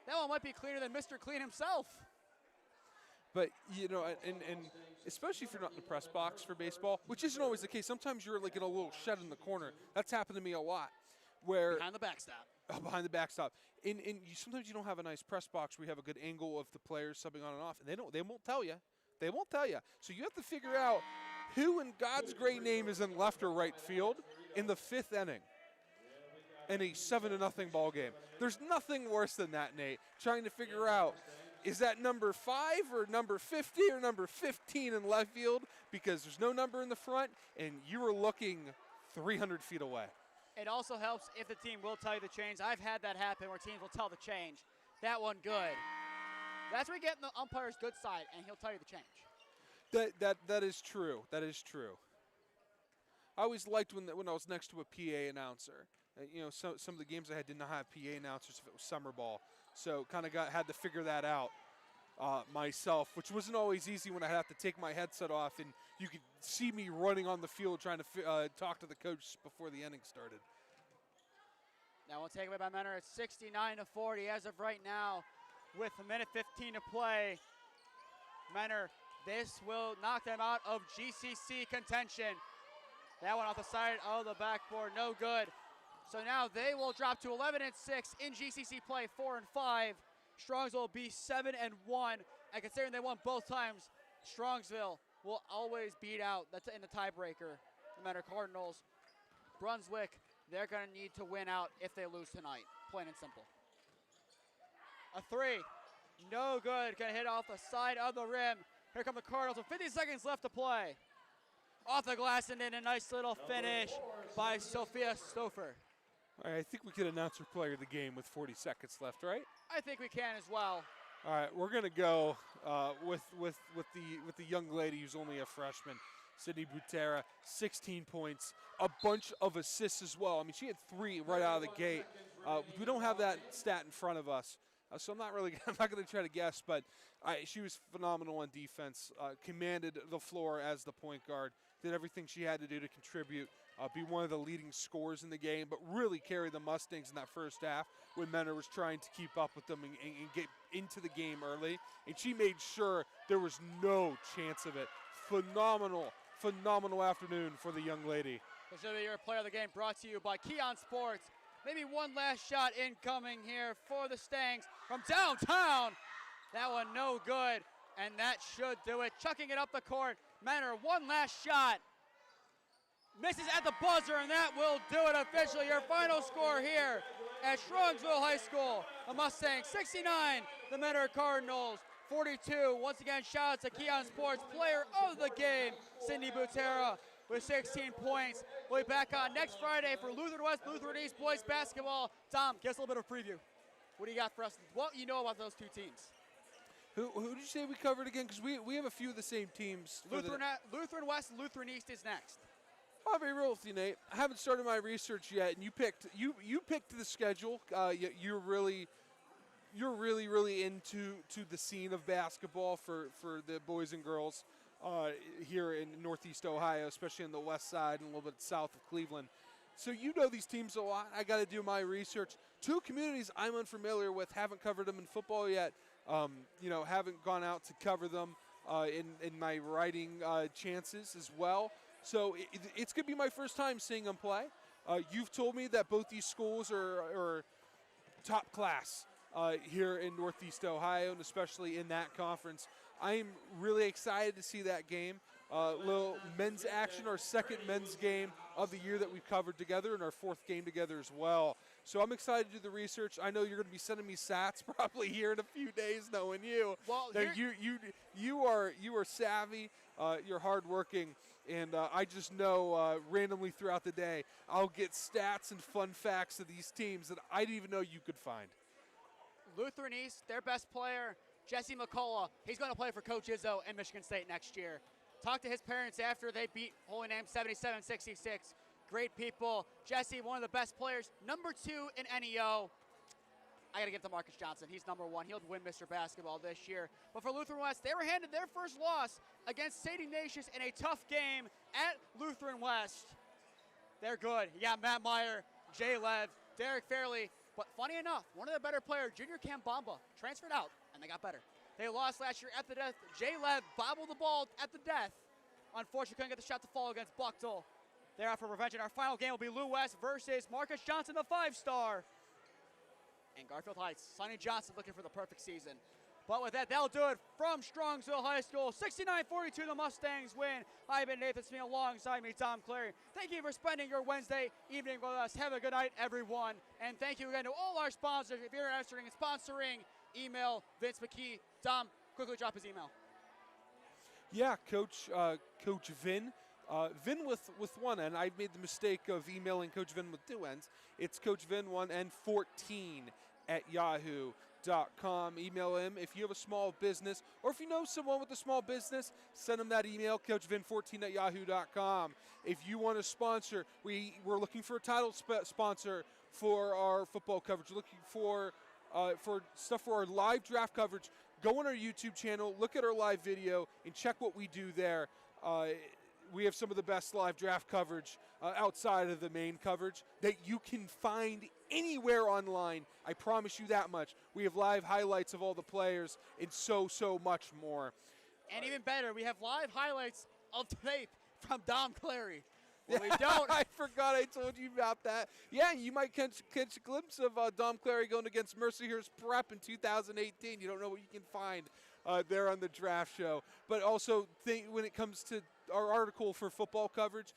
That one might be cleaner than Mr. Clean himself. But, you know, and especially if you're not in the press box for baseball, which isn't always the case. Sometimes you're like in a little shed in the corner. That's happened to me a lot. Where behind the backstop. Behind the backstop. Sometimes you don't have a nice press box where you have a good angle of the players subbing on and off. And they won't tell you. They won't tell you. So you have to figure out who in God's great name is in left or right field in the 5th inning in a 7-0 ball game. There's nothing worse than that, Nate. Trying to figure out, is that number 5 or number 50 or number 15 in left field, because there's no number in the front and you are looking 300 feet away. It also helps if the team will tell you the change. I've had that happen where teams will tell the change. That one good. That's where you get in the umpire's good side, and he'll tell you the change. That is true. That is true. I always liked when I was next to a PA announcer. You know, some of the games I had did not have PA announcers if it was summer ball. So kind of had to figure that out myself, which wasn't always easy when I had to take my headset off and you could see me running on the field trying to talk to the coach before the inning started. Now we'll take away by Menor. It's 69-40 as of right now with a minute 15 to play. Menor, this will knock them out of GCC contention. That one off the side of the backboard, no good. So now they will drop to 11-6 in GCC play, 4-5. Strongsville will be 7-1, and considering they won both times, Strongsville will always beat out in the tiebreaker the Menor Cardinals. Brunswick, they're going to need to win out if they lose tonight, plain and simple. A 3, no good, going to hit off the side of the rim. Here come the Cardinals with 50 seconds left to play. Off the glass and in a nice little finish by Sophia Stouffer. All right, I think we could announce our player of the game with 40 seconds left, right? I think we can as well. All right, we're gonna go with the young lady who's only a freshman, Sydney Butera, 16 points, a bunch of assists as well. I mean, she had 3 right out of the gate. We don't have that stat in front of us, so I'm not gonna try to guess, but she was phenomenal on defense. Commanded the floor as the point guard. Did everything she had to do to contribute, be one of the leading scorers in the game, but really carry the Mustangs in that first half when Menor was trying to keep up with them and get into the game early. And she made sure there was no chance of it. Phenomenal afternoon for the young lady. This will be your player of the game, brought to you by KeeOnSports. Maybe one last shot incoming here for the Stangs from downtown. That one no good, and that should do it. Chucking it up the court. Menor, one last shot. Misses at the buzzer, and that will do it officially. Your final score here at Strongsville High School. The Mustangs 69, the Menor Cardinals 42. Once again, shout out to KeeOnSports player of the game, Sydney Butera, with 16 points. We'll be back on next Friday for Lutheran West, Lutheran East boys basketball. Tom, give us a little bit of a preview. What do you got for us? What you know about those two teams? Who did you say we covered again? Because we have a few of the same teams. Lutheran West and Lutheran East is next. I'll be real with you, Nate. I haven't started my research yet, and you picked the schedule. You're really into the scene of basketball for the boys and girls here in Northeast Ohio, especially on the west side and a little bit south of Cleveland. So you know these teams a lot. I got to do my research. 2 communities I'm unfamiliar with, haven't covered them in football yet. Haven't gone out to cover them in my writing chances as well. So it's going to be my first time seeing them play. You've told me that both these schools are top class here in Northeast Ohio, and especially in that conference. I am really excited to see that game. little men's action, our second men's game of the year that we've covered together, and our fourth game together as well. So I'm excited to do the research. I know you're going to be sending me sats probably here in a few days, knowing you. Well, that you are savvy, you're hardworking, and I just know randomly throughout the day I'll get stats and fun facts of these teams that I didn't even know you could find. Lutheran East, their best player, Jesse McCullough, he's going to play for Coach Izzo in Michigan State next year. Talked to his parents after they beat Holy Name 77-66. Great people. Jesse, one of the best players. Number 2 in NEO. I got to give it to Marcus Johnson. He's number 1. He'll win Mr. Basketball this year. But for Lutheran West, they were handed their first loss against St. Ignatius in a tough game at Lutheran West. They're good. You got Matt Meyer, Jay Lev, Derek Fairley. But funny enough, one of the better players, Junior Kambamba, transferred out, and they got better. They lost last year at the death. Jay Lev bobbled the ball at the death. Unfortunately, couldn't get the shot to fall against Bucktel. They're out for revenge, and our final game will be Lou West versus Marcus Johnson, the 5-star. And Garfield Heights, Sonny Johnson looking for the perfect season. But with that, that'll do it from Strongsville High School. 69-42, the Mustangs win. I've been Nathan Smee, alongside me, Tom Clary. Thank you for spending your Wednesday evening with us. Have a good night, everyone. And thank you again to all our sponsors. If you're interested in sponsoring, email Vince McKee. Tom, quickly drop his email. Yeah, Coach Vin. Vin with one N. I made the mistake of emailing Coach Vin with 2 N's. It's Coach Vin 1N14 at yahoo.com. Email him if you have a small business, or if you know someone with a small business, send him that email, coachvin14 at yahoo.com. If you want to sponsor, we're looking for a title sponsor for our football coverage. We're looking for stuff for our live draft coverage. Go on our YouTube channel, look at our live video, and check what we do there. We have some of the best live draft coverage outside of the main coverage that you can find anywhere online. I promise you that much. We have live highlights of all the players and so much more. And even better, we have live highlights of tape from Dom Clary. Well, we don't. I forgot I told you about that. Yeah, you might catch a glimpse of Dom Clary going against Mercyhurst Prep in 2018. You don't know what you can find there on the draft show. But also, when it comes to our article for football coverage,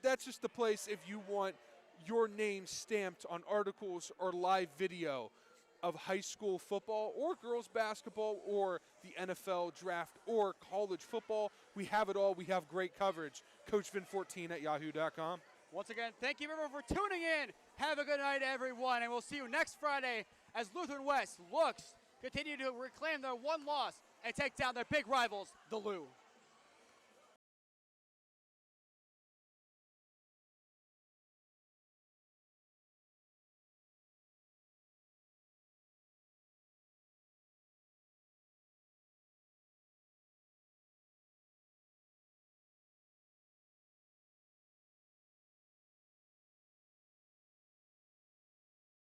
that's just the place if you want your name stamped on articles or live video of high school football or girls basketball or the NFL draft or college football. We have it all. We have great coverage. CoachVin14 at yahoo.com. Once again, thank you everyone for tuning in. Have a good night, everyone, and we'll see you next Friday as Lutheran West continue to reclaim their one loss and take down their big rivals, the Lou.